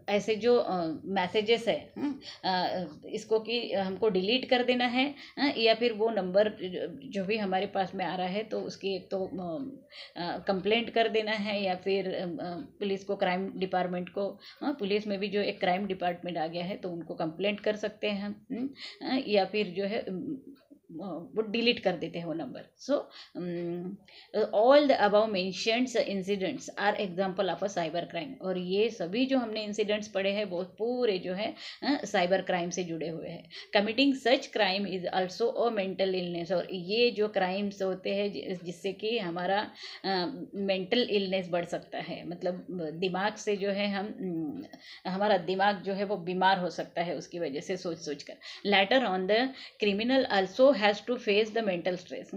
ऐसे जो मैसेजेस है इसको कि हमको डिलीट कर देना है, या फिर वो नंबर जो भी हमारे पास में आ रहा है तो उसकी एक तो कंप्लेंट कर देना है, या फिर पुलिस को, क्राइम डिपार्टमेंट को, पुलिस में भी जो एक क्राइम डिपार्टमेंट आ गया है तो उनको कंप्लेंट कर सकते हैं हम, या फिर जो है वो डिलीट कर देते हैं वो number. So all the above mentioned incidents are example of a cyber crime. और ये सभी जो हमने इंसिडेंट्स पढ़े हैं वो पूरे जो है साइबर क्राइम से जुड़े हुए हैं। Committing such crime is also a mental illness. और ये जो क्राइम्स होते हैं जिससे कि हमारा मेंटल इलनेस बढ़ सकता है, मतलब दिमाग से जो है हमारा दिमाग जो है वो बीमार हो सकता है उसकी वजह से सोच कर। Later on the criminal also has to face the mental stress.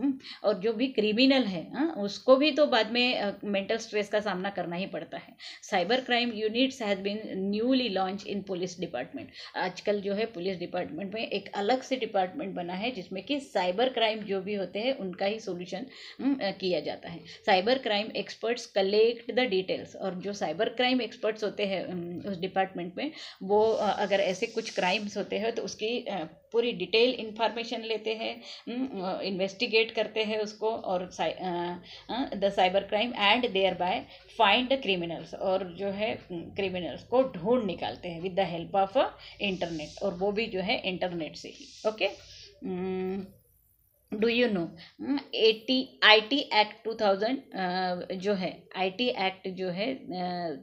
और जो भी क्रिमिनल है उसको भी तो बाद में मेंटल स्ट्रेस का सामना करना ही पड़ता है। Cyber crime units has been newly launch in police department. आजकल जो है पुलिस डिपार्टमेंट में एक अलग से डिपार्टमेंट बना है जिसमें कि साइबर क्राइम जो भी होते हैं उनका ही सोल्यूशन किया जाता है। Cyber crime experts collect the details. और जो साइबर क्राइम एक्सपर्ट्स होते हैं उस डिपार्टमेंट में, वो अगर ऐसे कुछ क्राइम्स होते हैं तो उसकी पूरी डिटेल इंफॉर्मेशन लेते हैं, इन्वेस्टिगेट करते हैं उसको, और the cyber crime and thereby find the criminals. और जो है क्रिमिनल्स को ढूंढ निकालते हैं with the help of internet, और वो भी जो है इंटरनेट से ही। Okay, do you know IT act 2000 जो है IT एक्ट जो है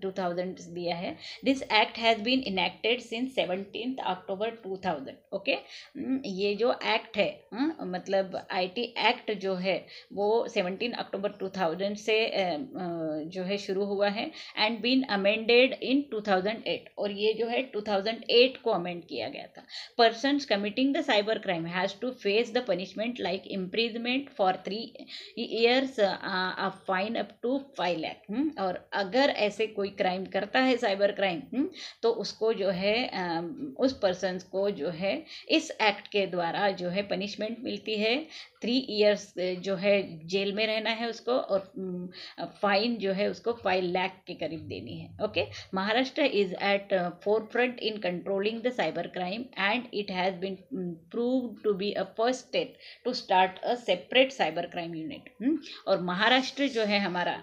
2000 दिया है। This act has been enacted since 17 October 2000। Okay, ये जो एक्ट है मतलब IT एक्ट जो है वो 17 अक्टूबर 2000 से जो है शुरू हुआ है एंड बीन अमेंडेड इन 2008। और ये जो है 2008 को अमेंड किया गया था। Persons committing the cyber crime has to face the punishment like like imprisonment for 3 years, fine up to 5 lakh. और अगर ऐसे कोई क्राइम करता है साइबर क्राइम, तो उसको जो है उस पर्सन को जो है इस एक्ट के द्वारा जो है पनिशमेंट मिलती है। 3 years जो है जेल में रहना है उसको, और फाइन जो है उसको 5 लाख के करीब देनी है। Okay, Maharashtra is at forefront in controlling the cyber crime and it has been proved to be a first state to start a separate cyber crime unit. और महाराष्ट्र जो है हमारा,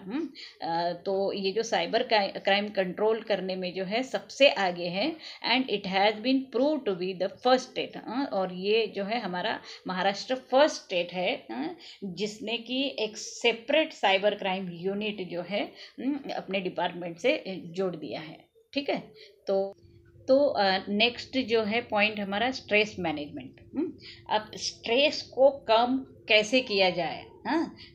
तो ये जो साइबर क्राइम कंट्रोल करने में जो है सबसे आगे है, and it has been prove to be the first state. और ये जो है हमारा महाराष्ट्र फर्स्ट स्टेट है जिसने कि एक सेपरेट साइबर क्राइम यूनिट जो है अपने डिपार्टमेंट से जोड़ दिया है। ठीक है, तो नेक्स्ट जो है पॉइंट हमारा स्ट्रेस मैनेजमेंट। अब स्ट्रेस को कम कैसे किया जाए,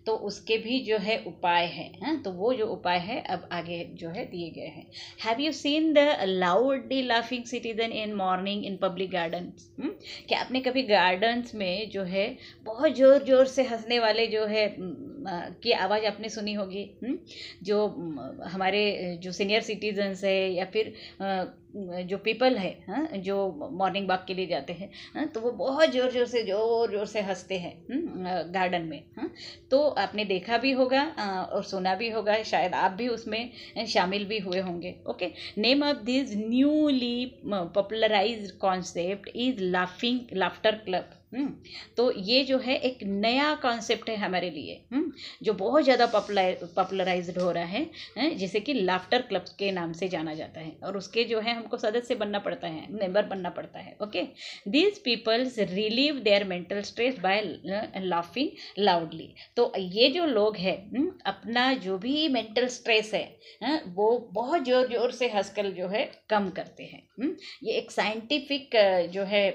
तो उसके भी जो है उपाय है। तो वो जो उपाय है अब आगे जो है दिए गए हैं। Have you seen the loudly laughing citizen in morning in public gardens? क्या आपने कभी गार्डन्स में जो है बहुत जोर जोर से हंसने वाले जो है की आवाज़ आपने सुनी होगी? जो हमारे जो सीनियर सिटीजन्स है या फिर जो पीपल है जो मॉर्निंग वॉक के लिए जाते हैं, तो वो बहुत जोर जोर से हंसते हैं गार्डन में। तो आपने देखा भी होगा और सुना भी होगा, शायद आप भी उसमें शामिल भी हुए होंगे। Okay, name of this newly popularised concept is laughter club. तो ये जो है एक नया कॉन्सेप्ट है हमारे लिए, जो बहुत ज़्यादा पॉपुलराइज्ड हो रहा है, जैसे कि लाफ्टर क्लब के नाम से जाना जाता है। और उसके जो है हमको सदस्य बनना पड़ता है, मेंबर बनना पड़ता है। Okay, these peoples relieve their mental stress by laughing loudly. तो ये जो लोग हैं अपना जो भी मेंटल स्ट्रेस है वो बहुत जोर जोर से हंसकर जो है कम करते हैं। ये एक साइंटिफिक जो है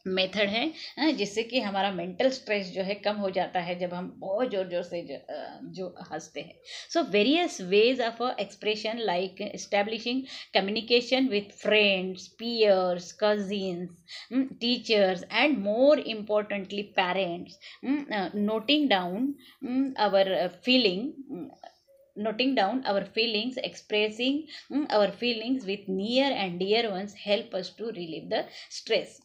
मेथड है जिससे कि हमारा मेंटल स्ट्रेस जो है कम हो जाता है जब हम बहुत जोर जोर से जो हंसते हैं। So various ways of expression like establishing communication with friends, peers, cousins, teachers and more importantly parents, noting down our feelings, expressing our feelings with near and dear ones help us to relieve the stress।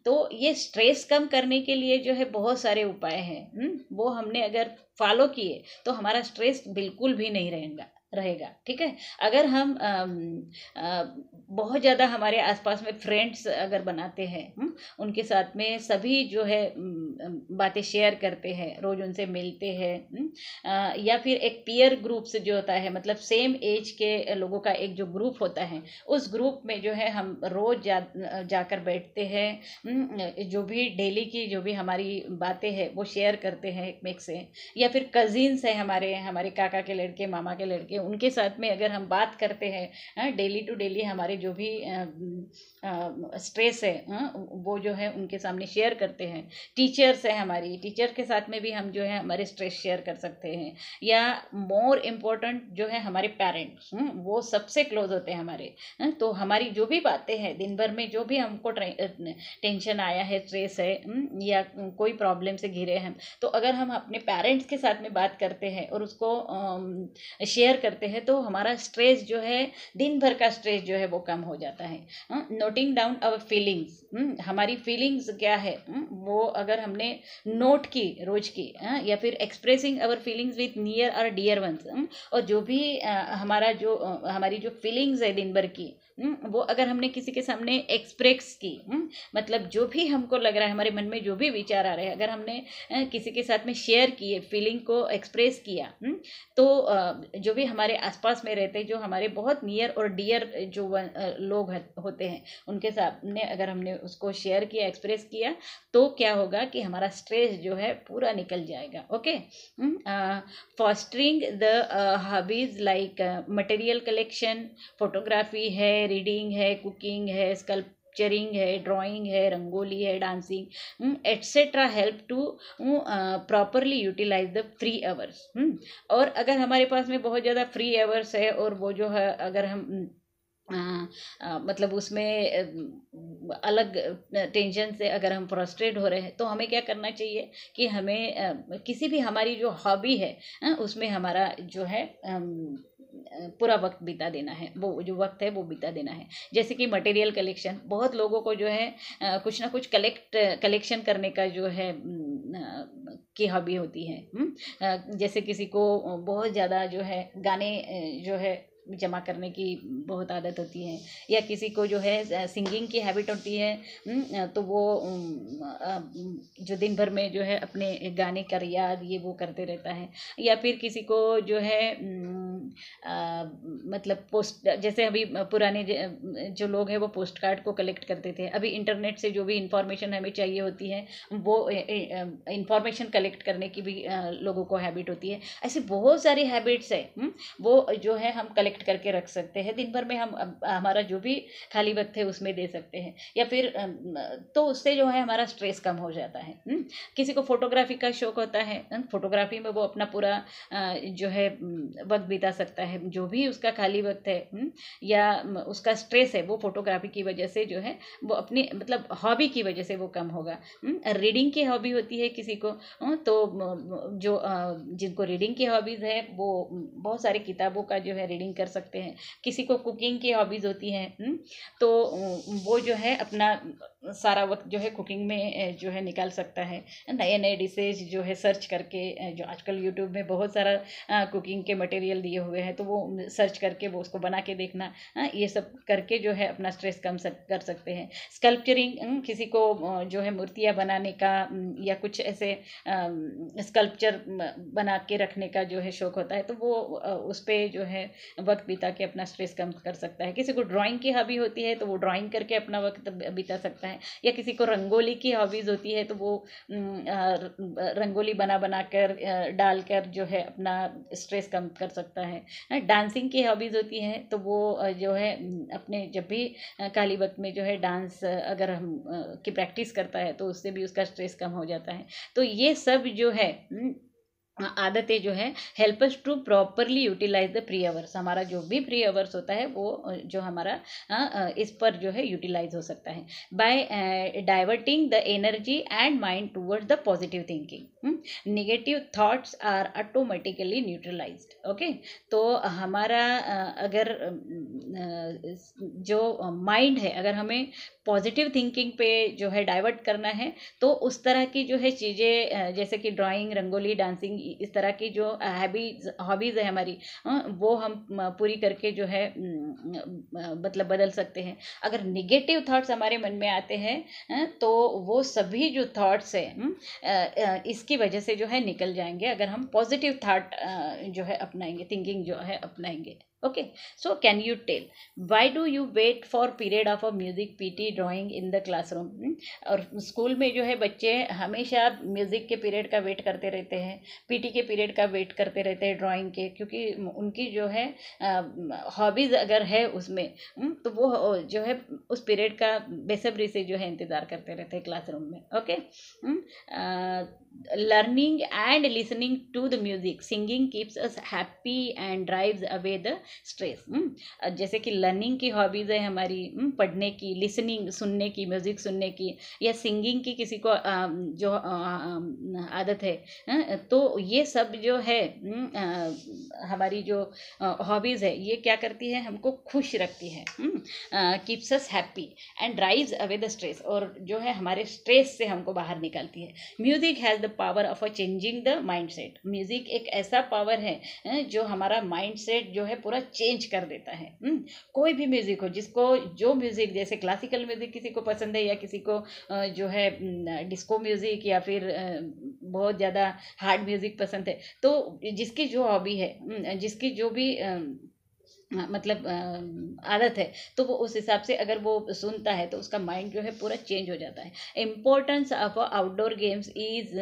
तो ये stress कम करने के लिए जो है बहुत सारे उपाय हैं, वो हमने अगर फॉलो किए तो हमारा स्ट्रेस बिल्कुल भी नहीं रहेगा। ठीक है, अगर हम बहुत ज़्यादा हमारे आसपास में फ्रेंड्स अगर बनाते हैं, उनके साथ में सभी जो है बातें शेयर करते हैं, रोज़ उनसे मिलते हैं, या फिर एक पीयर ग्रुप से जो होता है, मतलब सेम एज के लोगों का एक जो ग्रुप होता है, उस ग्रुप में जो है हम रोज़ जाकर बैठते हैं, जो भी डेली की जो भी हमारी बातें हैं वो शेयर करते हैं एक से। या फिर कजिन्स है हमारे काका के लड़के, मामा के लड़के, उनके साथ में अगर हम बात करते हैं डेली टू डेली, हमारे जो भी स्ट्रेस है वो जो है उनके सामने शेयर करते हैं। टीचर्स है हमारी, टीचर के साथ में भी हम जो है हमारे स्ट्रेस शेयर कर सकते हैं। या मोर इम्पोर्टेंट जो है हमारे पेरेंट्स, वो सबसे क्लोज होते हैं हमारे। तो हमारी जो भी बातें हैं दिन भर में, जो भी हमको टेंशन आया है, स्ट्रेस है, या कोई प्रॉब्लम से घिरे हैं, तो अगर हम अपने पेरेंट्स के साथ में बात करते हैं और उसको शेयर करते हैं तो हमारा स्ट्रेस जो है, दिन भर का स्ट्रेस जो है वो कम हो जाता है। नोटिंग डाउन आवर फीलिंग्स, हमारी फीलिंग्स क्या है वो अगर हमने नोट की रोज की, या फिर expressing our feelings with near और डियर वंस, और जो भी हमारी जो फीलिंग्स है दिन भर की, वो अगर हमने किसी के सामने एक्सप्रेस की, मतलब जो भी हमको लग रहा है, हमारे मन में जो भी विचार आ रहे हैं, अगर हमने किसी के साथ में शेयर किए, फीलिंग को एक्सप्रेस किया, तो जो भी हमारे आसपास में रहते हैं, जो हमारे बहुत नियर और डियर जो लोग होते हैं, उनके सामने अगर हमने उसको शेयर किया, एक्सप्रेस किया, तो क्या होगा कि हमारा स्ट्रेस जो है पूरा निकल जाएगा। Okay, fostering the hobbies like material collection, photography है, रीडिंग है, कुकिंग है, स्कल्पचरिंग है, ड्राइंग है, रंगोली है, dancing etcetera help to properly utilise the free hours. और अगर हमारे पास में बहुत ज़्यादा फ्री आवर्स है और वो जो है अगर हम मतलब उसमें अलग टेंशन से अगर हम फ्रस्ट्रेट हो रहे हैं तो हमें क्या करना चाहिए कि हमें किसी भी हमारी जो हॉबी है उसमें हमारा जो है पूरा वक्त बिता देना है, वो जो वक्त है वो बिता देना है। जैसे कि मटेरियल कलेक्शन, बहुत लोगों को जो है कुछ ना कुछ कलेक्शन करने का जो है की हॉबी होती है। जैसे किसी को बहुत ज़्यादा जो है गाने जो है जमा करने की बहुत आदत होती है, या किसी को जो है सिंगिंग की हैबिट होती है। तो वो जो दिन भर में जो है अपने गाने का रियाज ये वो करते रहता है। या फिर किसी को जो है मतलब पोस्ट, जैसे अभी पुराने जो लोग हैं वो पोस्ट कार्ड को कलेक्ट करते थे, अभी इंटरनेट से जो भी इंफॉर्मेशन हमें चाहिए होती है वो इंफॉर्मेशन कलेक्ट करने की भी लोगों को हैबिट होती है। ऐसे बहुत सारी हैबिट्स है वो जो है हम कलेक्ट करके रख सकते हैं। दिन भर में हम हमारा जो भी खाली वक्त है उसमें दे सकते हैं, या फिर तो उससे जो है हमारा स्ट्रेस कम हो जाता है। किसी को फोटोग्राफी का शौक होता है, फोटोग्राफी में वो अपना पूरा जो है वक्त बिता सकता है। जो भी उसका खाली वक्त है या उसका स्ट्रेस है वो फोटोग्राफी की वजह से जो है वो अपनी मतलब हॉबी की वजह से वो कम होगा। रीडिंग की हॉबी होती है किसी को, तो जो जिनको रीडिंग की हॉबीज़ है वो बहुत सारी किताबों का जो है रीडिंग कर सकते हैं। किसी को कुकिंग की हॉबीज़ होती हैं, तो वो जो है अपना सारा वक्त जो है कुकिंग में जो है निकाल सकता है। नए नए डिशेज जो है सर्च करके, जो आजकल यूट्यूब में बहुत सारा कुकिंग के मटेरियल दिए हुए हैं, तो वो सर्च करके वो उसको बना के देखना, ये सब करके जो है अपना स्ट्रेस कम कर सकते हैं। स्कल्पचरिंग, किसी को जो है मूर्तियाँ बनाने का या कुछ ऐसे स्कल्पचर बना के रखने का जो है शौक होता है, तो वो उस पर जो है वक्त बिता के अपना स्ट्रेस कम कर सकता है। किसी को ड्राइंग की हॉबी होती है तो वो ड्राइंग करके अपना वक्त बिता सकता है। या किसी को रंगोली की हॉबीज़ होती है तो वो रंगोली बना बना कर डालकर जो है अपना स्ट्रेस कम कर सकता है। डांसिंग की हॉबीज़ होती है तो वो जो है अपने जब भी खाली वक्त में जो है डांस अगर हम की प्रैक्टिस करता है तो उससे भी उसका स्ट्रेस कम हो जाता है। तो ये सब जो है आदतें जो है help us to properly utilise the free hours. हमारा जो भी फ्री आवर्स होता है वो जो हमारा इस पर जो है यूटिलाइज हो सकता है by diverting the energy and mind towards the positive thinking. Negative thoughts are automatically neutralised. Okay, तो हमारा अगर जो माइंड है, अगर हमें पॉजिटिव थिंकिंग पे जो है डाइवर्ट करना है तो उस तरह की जो है चीज़ें जैसे कि ड्राइंग, रंगोली, डांसिंग, इस तरह की जो हॉबीज़ है हमारी, वो हम पूरी करके जो है मतलब बदल सकते हैं। अगर निगेटिव थॉट्स हमारे मन में आते हैं तो वो सभी जो थॉट्स है इसकी वजह से जो है निकल जाएंगे अगर हम पॉजिटिव थॉट जो है अपनाएंगे, थिंकिंग जो है अपनाएंगे। Okay, so can you tell why do you wait for period of a music, PT, drawing in the classroom? और स्कूल में जो है बच्चे हमेशा म्यूज़िक के पीरियड का वेट करते रहते हैं, पीटी के पीरियड का वेट करते रहते हैं, ड्राइंग के, क्योंकि उनकी जो है हॉबीज़ अगर है उसमें तो वो जो है उस पीरियड का बेसब्री से जो है इंतज़ार करते रहते हैं क्लासरूम में। Okay, learning and listening to the music, singing keeps us happy and drives away the stress. जैसे कि लर्निंग की हॉबीज़ है हमारी, पढ़ने की, लिसनिंग सुनने की, म्यूज़िक सुनने की, या सिंगिंग की किसी को जो आदत है, तो ये सब जो है हमारी जो हॉबीज़ है ये क्या करती है, हमको खुश रखती है, keeps us happy and drives away the stress, और जो है हमारे स्ट्रेस से हमको बाहर निकालती है। Music has the power of a changing the mind set. Music एक ऐसा पावर है जो हमारा माइंड सेट जो है पूरा चेंज कर देता है। कोई भी म्यूजिक हो, जिसको जो म्यूजिक, जैसे क्लासिकल म्यूजिक किसी को पसंद है, या किसी को जो है डिस्को म्यूजिक, या फिर बहुत ज़्यादा हार्ड म्यूजिक पसंद है, तो जिसकी जो हॉबी है, जिसकी जो भी मतलब आदत है, तो वो उस हिसाब से अगर वो सुनता है तो उसका माइंड जो है पूरा चेंज हो जाता है। Importance of outdoor games is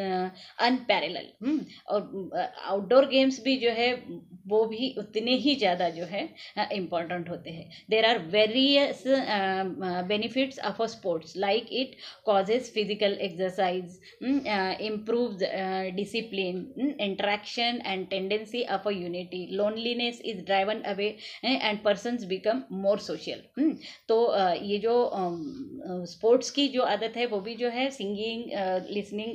unparalleled. और आउटडोर गेम्स भी जो है वो भी उतने ही ज़्यादा जो है इम्पॉर्टेंट होते हैं. There are various benefits of a sports like it causes physical exercise, improves discipline, interaction and tendency of a unity. Loneliness is driven away and persons become more social. तो ये जो स्पोर्ट्स की जो आदत है वो भी जो है सिंगिंग लिसनिंग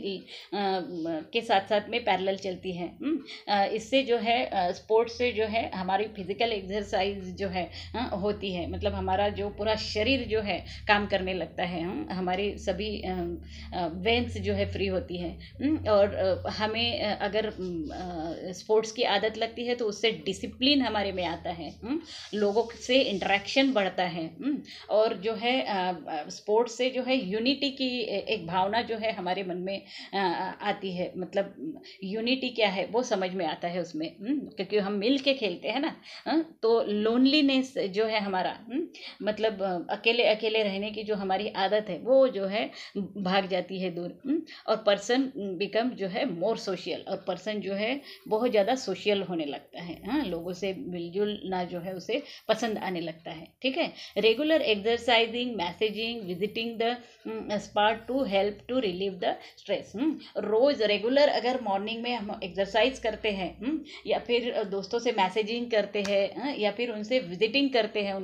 के साथ साथ में पैरेलल चलती है. इससे जो है स्पोर्ट्स से जो है हमारी फिजिकल एक्सरसाइज जो है होती है, मतलब हमारा जो पूरा शरीर जो है काम करने लगता है, हमारी सभी वेन्स जो है फ्री होती है. और हमें अगर स्पोर्ट्स की आदत लगती है तो उससे डिसिप्लिन हमारे में आता है, लोगों से इंटरेक्शन बढ़ता है, और जो है स्पोर्ट्स से जो है यूनिटी की एक भावना जो है हमारे मन में आती है. मतलब यूनिटी क्या है वो समझ में आता है उसमें, क्योंकि हम मिल के खेलते हैं ना. तो लोनलीनेस जो है हमारा, मतलब अकेले अकेले रहने की जो हमारी आदत है वो जो है भाग जाती है दूर, और पर्सन बिकम जो है मोर सोशल, और पर्सन जो है बहुत ज़्यादा सोशल होने लगता है. लोगों से मिलजुलना जो है उसे पसंद आने लगता है. ठीक है. Regular exercising, massaging, visiting the spa to help to relieve the stress. रोज रेगुलर अगर मॉर्निंग में हम एक्सरसाइज करते हैं, या फिर दोस्तों से मैसेजिंग करते हैं, या फिर उनसे विजिटिंग करते हैं,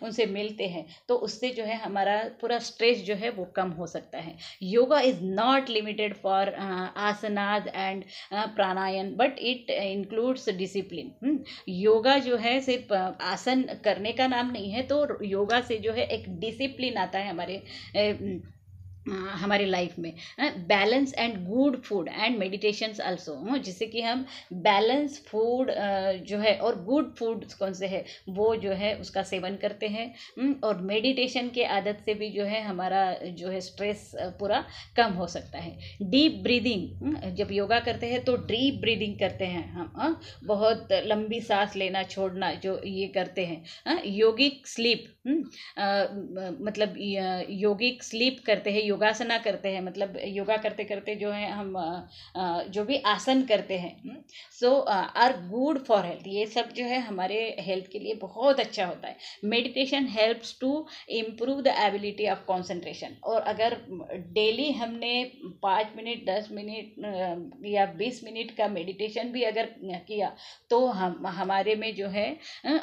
उनसे मिलते हैं, तो उससे जो है हमारा पूरा स्ट्रेस जो है वो कम हो सकता है. Yoga is not limited for asanas and pranayama, but it includes discipline. Yoga जो है सिर्फ आसन करने का नाम नहीं है, तो योगा से जो है एक डिसिप्लिन आता है हमारे लाइफ में. Balance and good food and meditations also, जिससे कि हम बैलेंस फूड जो है और गुड फूड कौन से है वो जो है उसका सेवन करते हैं, और मेडिटेशन के आदत से भी जो है हमारा जो है स्ट्रेस पूरा कम हो सकता है. डीप ब्रीदिंग, जब योगा करते हैं तो डीप ब्रीदिंग करते हैं हम, बहुत लंबी सांस लेना छोड़ना जो ये करते हैं. योगिक स्लीप, मतलब योगिक स्लीप करते हैं, योगासना करते हैं, मतलब योगा करते करते जो है हम जो भी आसन करते हैं, सो आर गुड फॉर हेल्थ. ये सब जो है हमारे हेल्थ के लिए बहुत अच्छा होता है. Meditation helps to improve the ability of concentration. और अगर डेली हमने 5 मिनट 10 मिनट या 20 मिनट का मेडिटेशन भी अगर किया तो हमारे में जो है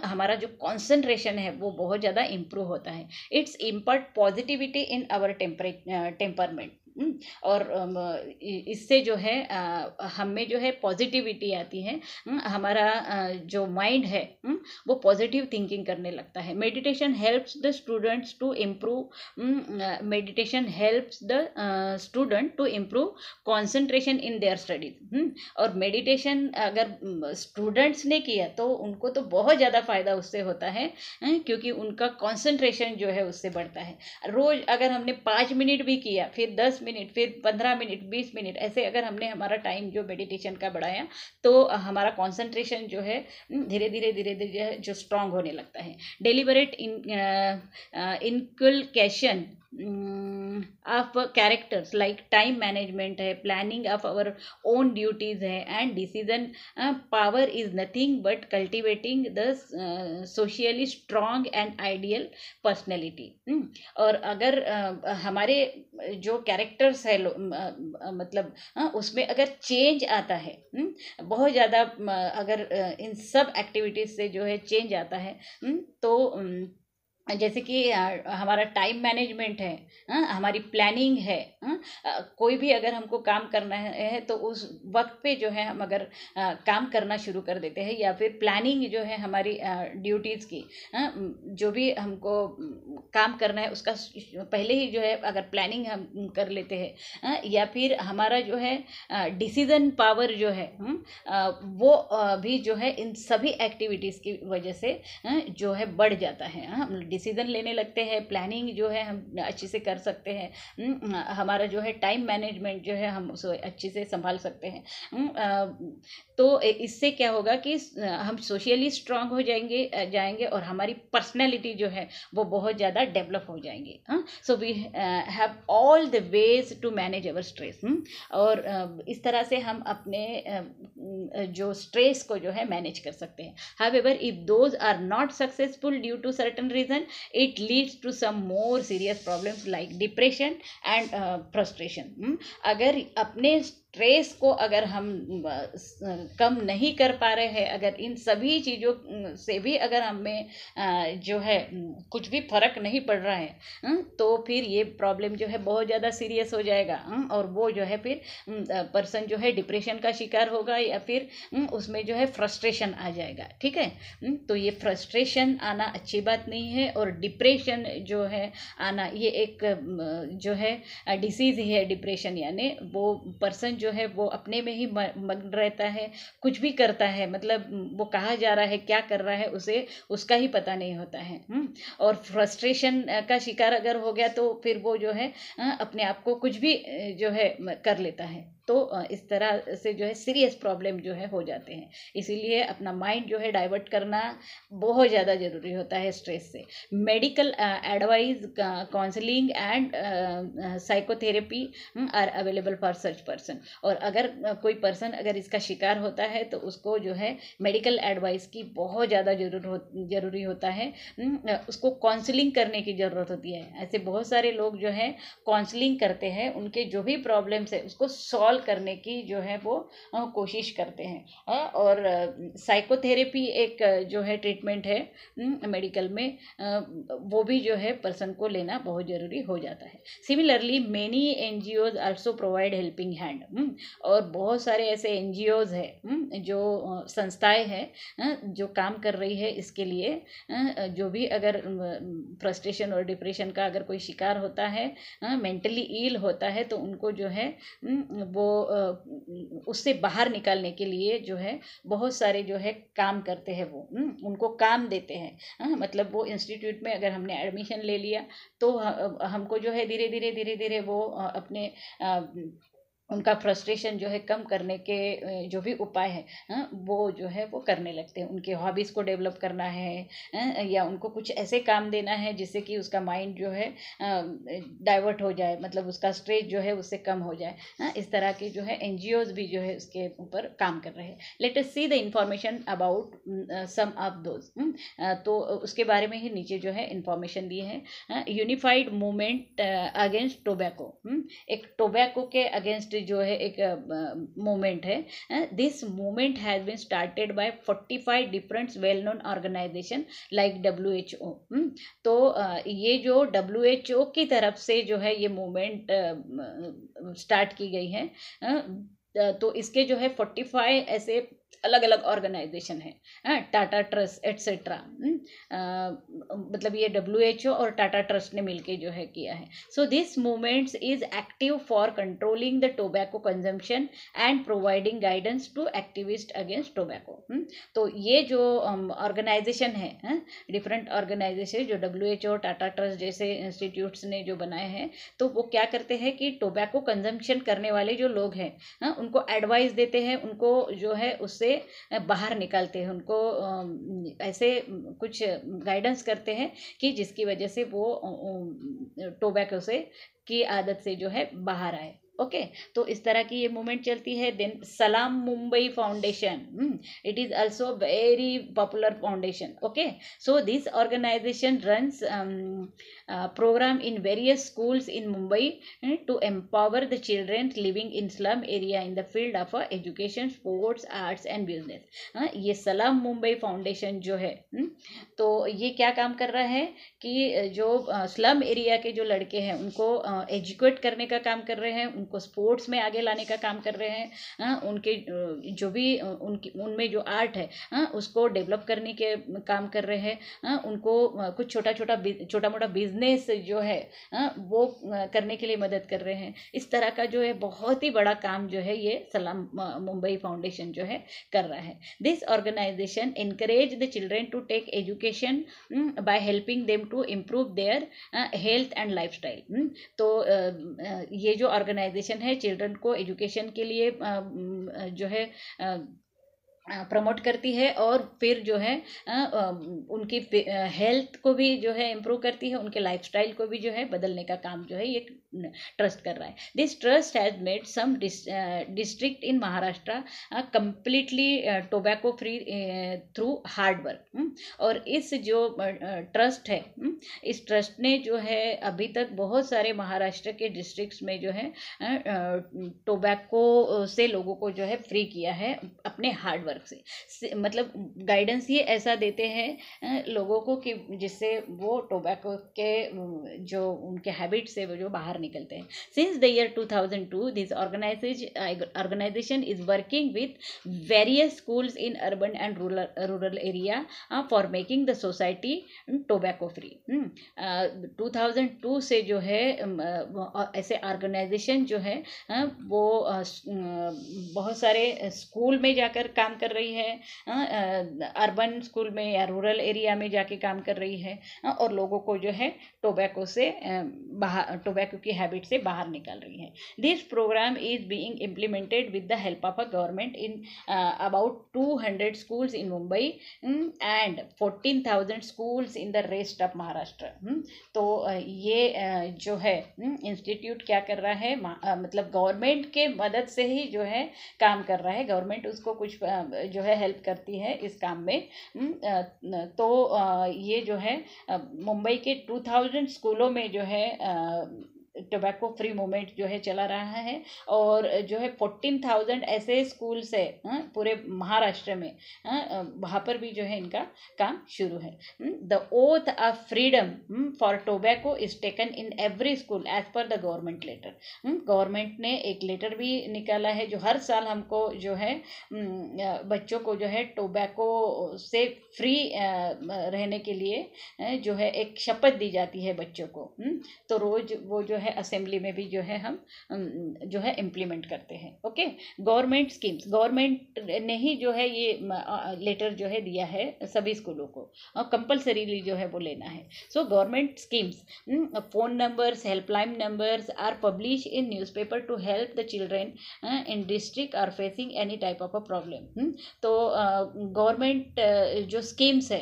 हमारा जो कॉन्सेंट्रेशन है वो बहुत ज़्यादा इम्प्रूव होता है. Its impart positivity in our temperament. और इससे जो है हम में जो है पॉजिटिविटी आती है. हमारा जो माइंड है वो पॉजिटिव थिंकिंग करने लगता है. Meditation helps the students to improve, meditation helps the student to improve concentration in their studies. और मेडिटेशन अगर स्टूडेंट्स ने किया तो उनको तो बहुत ज़्यादा फ़ायदा उससे होता है, क्योंकि उनका कॉन्सेंट्रेशन जो है उससे बढ़ता है. रोज़ अगर हमने 5 मिनट भी किया, फिर 10 मिनट, फिर 15 मिनट, 20 मिनट, ऐसे अगर हमने हमारा टाइम जो मेडिटेशन का बढ़ाया तो हमारा कंसंट्रेशन जो है धीरे धीरे जो स्ट्रांग होने लगता है. Deliberate inculcation of characters like time management है, planning of our own duties है, and decision power is nothing but cultivating the socially strong and ideal personality. और अगर हमारे जो कैरेक्टर्स है मतलब उसमें अगर चेंज आता है, बहुत ज़्यादा अगर इन सब एक्टिविटीज़ से जो है चेंज आता है, तो जैसे कि हमारा टाइम मैनेजमेंट है, हमारी प्लानिंग है, कोई भी अगर हमको काम करना है तो उस वक्त पे जो है हम अगर काम करना शुरू कर देते हैं, या फिर प्लानिंग जो है हमारी ड्यूटीज़ की, जो भी हमको काम करना है उसका पहले ही जो है अगर प्लानिंग हम कर लेते हैं, या फिर हमारा जो है डिसीजन पावर जो है वो भी जो है इन सभी एक्टिविटीज़ की वजह से जो है बढ़ जाता है. डिसीजन लेने लगते हैं, प्लानिंग जो है हम अच्छे से कर सकते हैं, हमारा जो है टाइम मैनेजमेंट जो है हम उसे अच्छे से संभाल सकते हैं। तो इससे क्या होगा कि हम सोशली स्ट्रांग हो जाएंगे और हमारी पर्सनैलिटी जो है वो बहुत ज़्यादा डेवलप हो जाएंगी। So we have all the ways to manage our stress. और इस तरह से हम अपने जो स्ट्रेस को जो है मैनेज कर सकते हैं। However if those are not successful due to certain reason, it leads to some more serious problems like depression and frustration. अगर अपने स्ट्रेस को अगर हम कम नहीं कर पा रहे हैं, अगर इन सभी चीज़ों से भी अगर हमें जो है कुछ भी फर्क नहीं पड़ रहा है, तो फिर ये प्रॉब्लम जो है बहुत ज़्यादा सीरियस हो जाएगा। और वो जो है फिर पर्सन जो है डिप्रेशन का शिकार होगा या फिर उसमें जो है फ्रस्ट्रेशन आ जाएगा। ठीक है, तो ये फ्रस्ट्रेशन आना अच्छी बात नहीं है, और डिप्रेशन जो है आना ये एक जो है डिसीज़ ही है। डिप्रेशन यानी वो पर्सन जो है वो अपने में ही मग्न रहता है, कुछ भी करता है, मतलब वो कहाँ जा रहा है, क्या कर रहा है, उसे उसका ही पता नहीं होता है। और फ्रस्ट्रेशन का शिकार अगर हो गया तो फिर वो जो है अपने आप को कुछ भी जो है कर लेता है। तो इस तरह से जो है सीरियस प्रॉब्लम जो है हो जाते हैं। इसीलिए अपना माइंड जो है डाइवर्ट करना बहुत ज़्यादा ज़रूरी होता है स्ट्रेस से। Medical advice, counselling and psychotherapy are available for such person. और अगर कोई पर्सन अगर इसका शिकार होता है तो उसको जो है मेडिकल एडवाइस की बहुत ज़्यादा ज़रूरी होता है। उसको काउंसलिंग करने की ज़रूरत होती है। ऐसे बहुत सारे लोग जो है काउंसलिंग करते हैं, उनके जो भी प्रॉब्लम्स है उसको सॉल्व करने की जो है वो कोशिश करते हैं। और साइकोथेरेपी एक जो है ट्रीटमेंट है मेडिकल में, वो भी जो है पर्सन को लेना बहुत ज़रूरी हो जाता है। Similarly many NGOs also provide helping hand. और बहुत सारे ऐसे एनजीओज है जो संस्थाएं हैं जो काम कर रही है इसके लिए। जो भी अगर फ्रस्ट्रेशन और डिप्रेशन का अगर कोई शिकार होता है, मेंटली इल होता है, तो उनको जो है वो उससे बाहर निकालने के लिए जो है बहुत सारे जो है काम करते हैं। वो उनको काम देते हैं। मतलब वो इंस्टीट्यूट में अगर हमने एडमिशन ले लिया तो हमको जो है धीरे धीरे वो अपने उनका फ्रस्ट्रेशन जो है कम करने के जो भी उपाय है वो जो है वो करने लगते हैं। उनके हॉबीज़ को डेवलप करना है या उनको कुछ ऐसे काम देना है जिससे कि उसका माइंड जो है डाइवर्ट हो जाए, मतलब उसका स्ट्रेस जो है उससे कम हो जाए। इस तरह के जो है एनजीओज भी जो है उसके ऊपर काम कर रहे हैं। Let us see the information about some of those. तो उसके बारे में ही नीचे जो है इंफॉर्मेशन दिए हैं। यूनिफाइड मूवमेंट अगेंस्ट टोबैको, एक टोबैको के अगेंस्ट जो है एक मूवमेंट है। This movement has been started by 45 different well known organisation like WHO। तो ये जो WHO की तरफ से जो है ये मूवमेंट स्टार्ट की गई है। तो इसके जो है 45 ऐसे अलग अलग ऑर्गेनाइजेशन है, टाटा ट्रस्ट एट्सेट्रा। मतलब ये WHO और टाटा ट्रस्ट ने मिलके जो है किया है। So this movements is active for controlling the tobacco consumption and providing guidance to activist against tobacco. तो ये जो ऑर्गेनाइजेशन है, डिफरेंट ऑर्गेनाइजेशन जो WHO और टाटा ट्रस्ट जैसे इंस्टीट्यूट्स ने जो बनाए हैं, तो वो क्या करते हैं कि टोबैको कंजम्पशन करने वाले जो लोग हैं उनको एडवाइस देते हैं, उनको जो है उससे बाहर निकालते हैं, उनको ऐसे कुछ गाइडेंस करते हैं कि जिसकी वजह से वो टोबैको से की आदत से जो है बाहर आए। ओके, तो इस तरह की ये मूवमेंट चलती है। Then Salaam Mumbai foundation, it is also very popular foundation. Okay, so this organisation runs program in various schools in Mumbai to empower the children living in slum area in the field of education, sports, arts and business. ये सलाम Mumbai foundation जो है तो ये क्या काम कर रहा है कि जो स्लम एरिया के जो लड़के हैं उनको एजुकेट करने का काम कर रहे हैं, उनको स्पोर्ट्स में आगे लाने का काम कर रहे हैं, उनके जो भी उनमें जो आर्ट है उसको डेवलप करने के काम कर रहे हैं, उनको कुछ छोटा मोटा बिजनेस जो है वो करने के लिए मदद कर रहे हैं। इस तरह का जो है बहुत ही बड़ा काम जो है ये सलाम मुंबई फाउंडेशन जो है कर रहा है। This organisation encourage the children to take education by helping them to improve their health and lifestyle। तो ये जो ऑर्गेनाइजेशन है चिल्ड्रन को एजुकेशन के लिए जो है प्रमोट करती है और फिर जो है उनकी हेल्थ को भी जो है इम्प्रूव करती है, उनके लाइफस्टाइल को भी जो है बदलने का काम जो है ये ट्रस्ट कर रहा है। This trust has made some district in Maharashtra completely tobacco free through hard work. और इस जो ट्रस्ट है इस ट्रस्ट ने जो है अभी तक बहुत सारे महाराष्ट्र के डिस्ट्रिक्ट्स में जो है टोबैको से लोगों को जो है फ्री किया है अपने हार्ड वर्क से। मतलब गाइडेंस ये ऐसा देते हैं लोगों को कि जिससे वो टोबैको के जो उनके हैबिट से वो जो बाहर निकलते हैं। Since the year 2002 this organisation is working with various schools in urban and rural area for making the society tobacco free. 2002 से जो है ऐसे ऑर्गेनाइजेशन जो है वो बहुत सारे स्कूल में जाकर काम कर रही है, अर्बन स्कूल में या रूरल एरिया में जाके काम कर रही है और लोगों को जो है टोबैको से टोबैको की हैबिट से बाहर निकाल रही है। This programme is being implemented with the help of a government in about 200 schools in Mumbai and 14,000 schools in the rest of Maharashtra। तो ये जो है इंस्टीट्यूट क्या कर रहा है मतलब गवर्नमेंट के मदद से ही जो है काम कर रहा है, गवर्नमेंट उसको कुछ जो है हेल्प करती है इस काम में। तो ये जो है मुंबई के 2000 स्कूलों में जो है टोबैको फ्री मूवमेंट जो है चला रहा है और जो है 14,000 ऐसे स्कूल्स है पूरे महाराष्ट्र में, वहाँ पर भी जो है इनका काम शुरू है। The oath of freedom for tobacco is taken in every school as per the government letter. Government ने एक लेटर भी निकाला है जो हर साल हमको जो है बच्चों को जो है टोबैको से फ्री रहने के लिए जो है एक शपथ दी जाती है बच्चों को। तो रोज वो जो है असेंबली में भी जो है हम जो है इम्प्लीमेंट करते हैं। ओके, गवर्नमेंट स्कीम्स, गवर्नमेंट ने ही जो है ये लेटर जो है दिया है सभी स्कूलों को और कंपल्सरीली जो है वो लेना है। So government schemes, phone numbers, helpline numbers are publish in newspaper to help the children in district are facing any type of a problem. तो गवर्नमेंट जो स्कीम्स है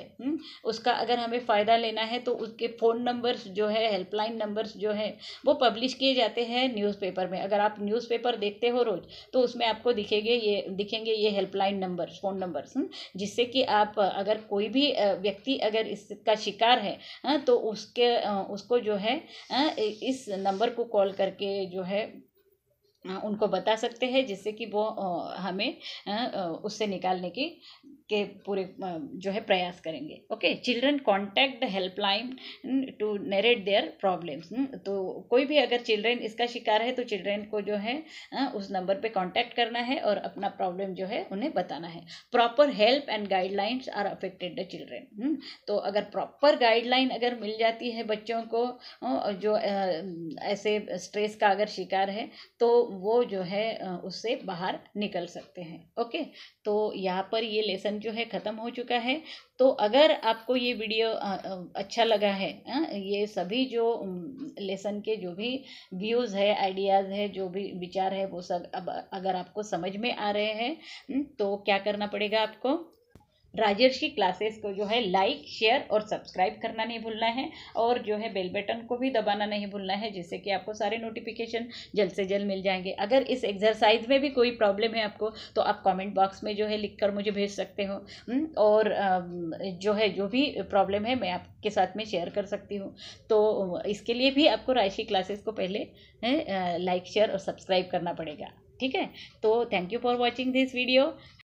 उसका अगर हमें फ़ायदा लेना है तो उसके फ़ोन नंबर्स जो है, हेल्पलाइन नंबर्स जो है वो पब्लिश किए जाते हैं न्यूज़पेपर में। अगर आप न्यूज़पेपर देखते हो रोज तो उसमें आपको दिखेंगे ये हेल्पलाइन नंबर्स, फ़ोन नंबर्स, जिससे कि आप अगर कोई भी व्यक्ति अगर इसका शिकार है तो उसको जो है इस नंबर को कॉल करके जो है उनको बता सकते हैं, जिससे कि वो हमें उससे निकालने के पूरे जो है प्रयास करेंगे। Okay, children contact the helpline to narrate their problems. तो कोई भी अगर चिल्ड्रन इसका शिकार है तो चिल्ड्रन को जो है उस नंबर पे कांटेक्ट करना है और अपना प्रॉब्लम जो है उन्हें बताना है। Proper help and guidelines are affected the children. तो अगर प्रॉपर गाइडलाइन अगर मिल जाती है बच्चों को जो ऐसे स्ट्रेस का अगर शिकार है तो वो जो है उससे बाहर निकल सकते हैं। ओके, तो यहाँ पर ये लेसन जो है ख़त्म हो चुका है। तो अगर आपको ये वीडियो अच्छा लगा है, ये सभी जो लेसन के जो भी व्यूज़ है, आइडियाज़ है, जो भी विचार है वो सब अब अगर आपको समझ में आ रहे हैं तो क्या करना पड़ेगा आपको, राजर्षि क्लासेस को जो है लाइक, शेयर और सब्सक्राइब करना नहीं भूलना है और जो है बेल बटन को भी दबाना नहीं भूलना है, जिससे कि आपको सारे नोटिफिकेशन जल्द से जल्द मिल जाएंगे। अगर इस एक्सरसाइज में भी कोई प्रॉब्लम है आपको तो आप कमेंट बॉक्स में जो है लिखकर मुझे भेज सकते हो और जो भी प्रॉब्लम है मैं आपके साथ में शेयर कर सकती हूँ। तो इसके लिए भी आपको राजर्षि क्लासेस को पहले लाइक, शेयर और सब्सक्राइब करना पड़ेगा। ठीक है, तो thank you for watching this video.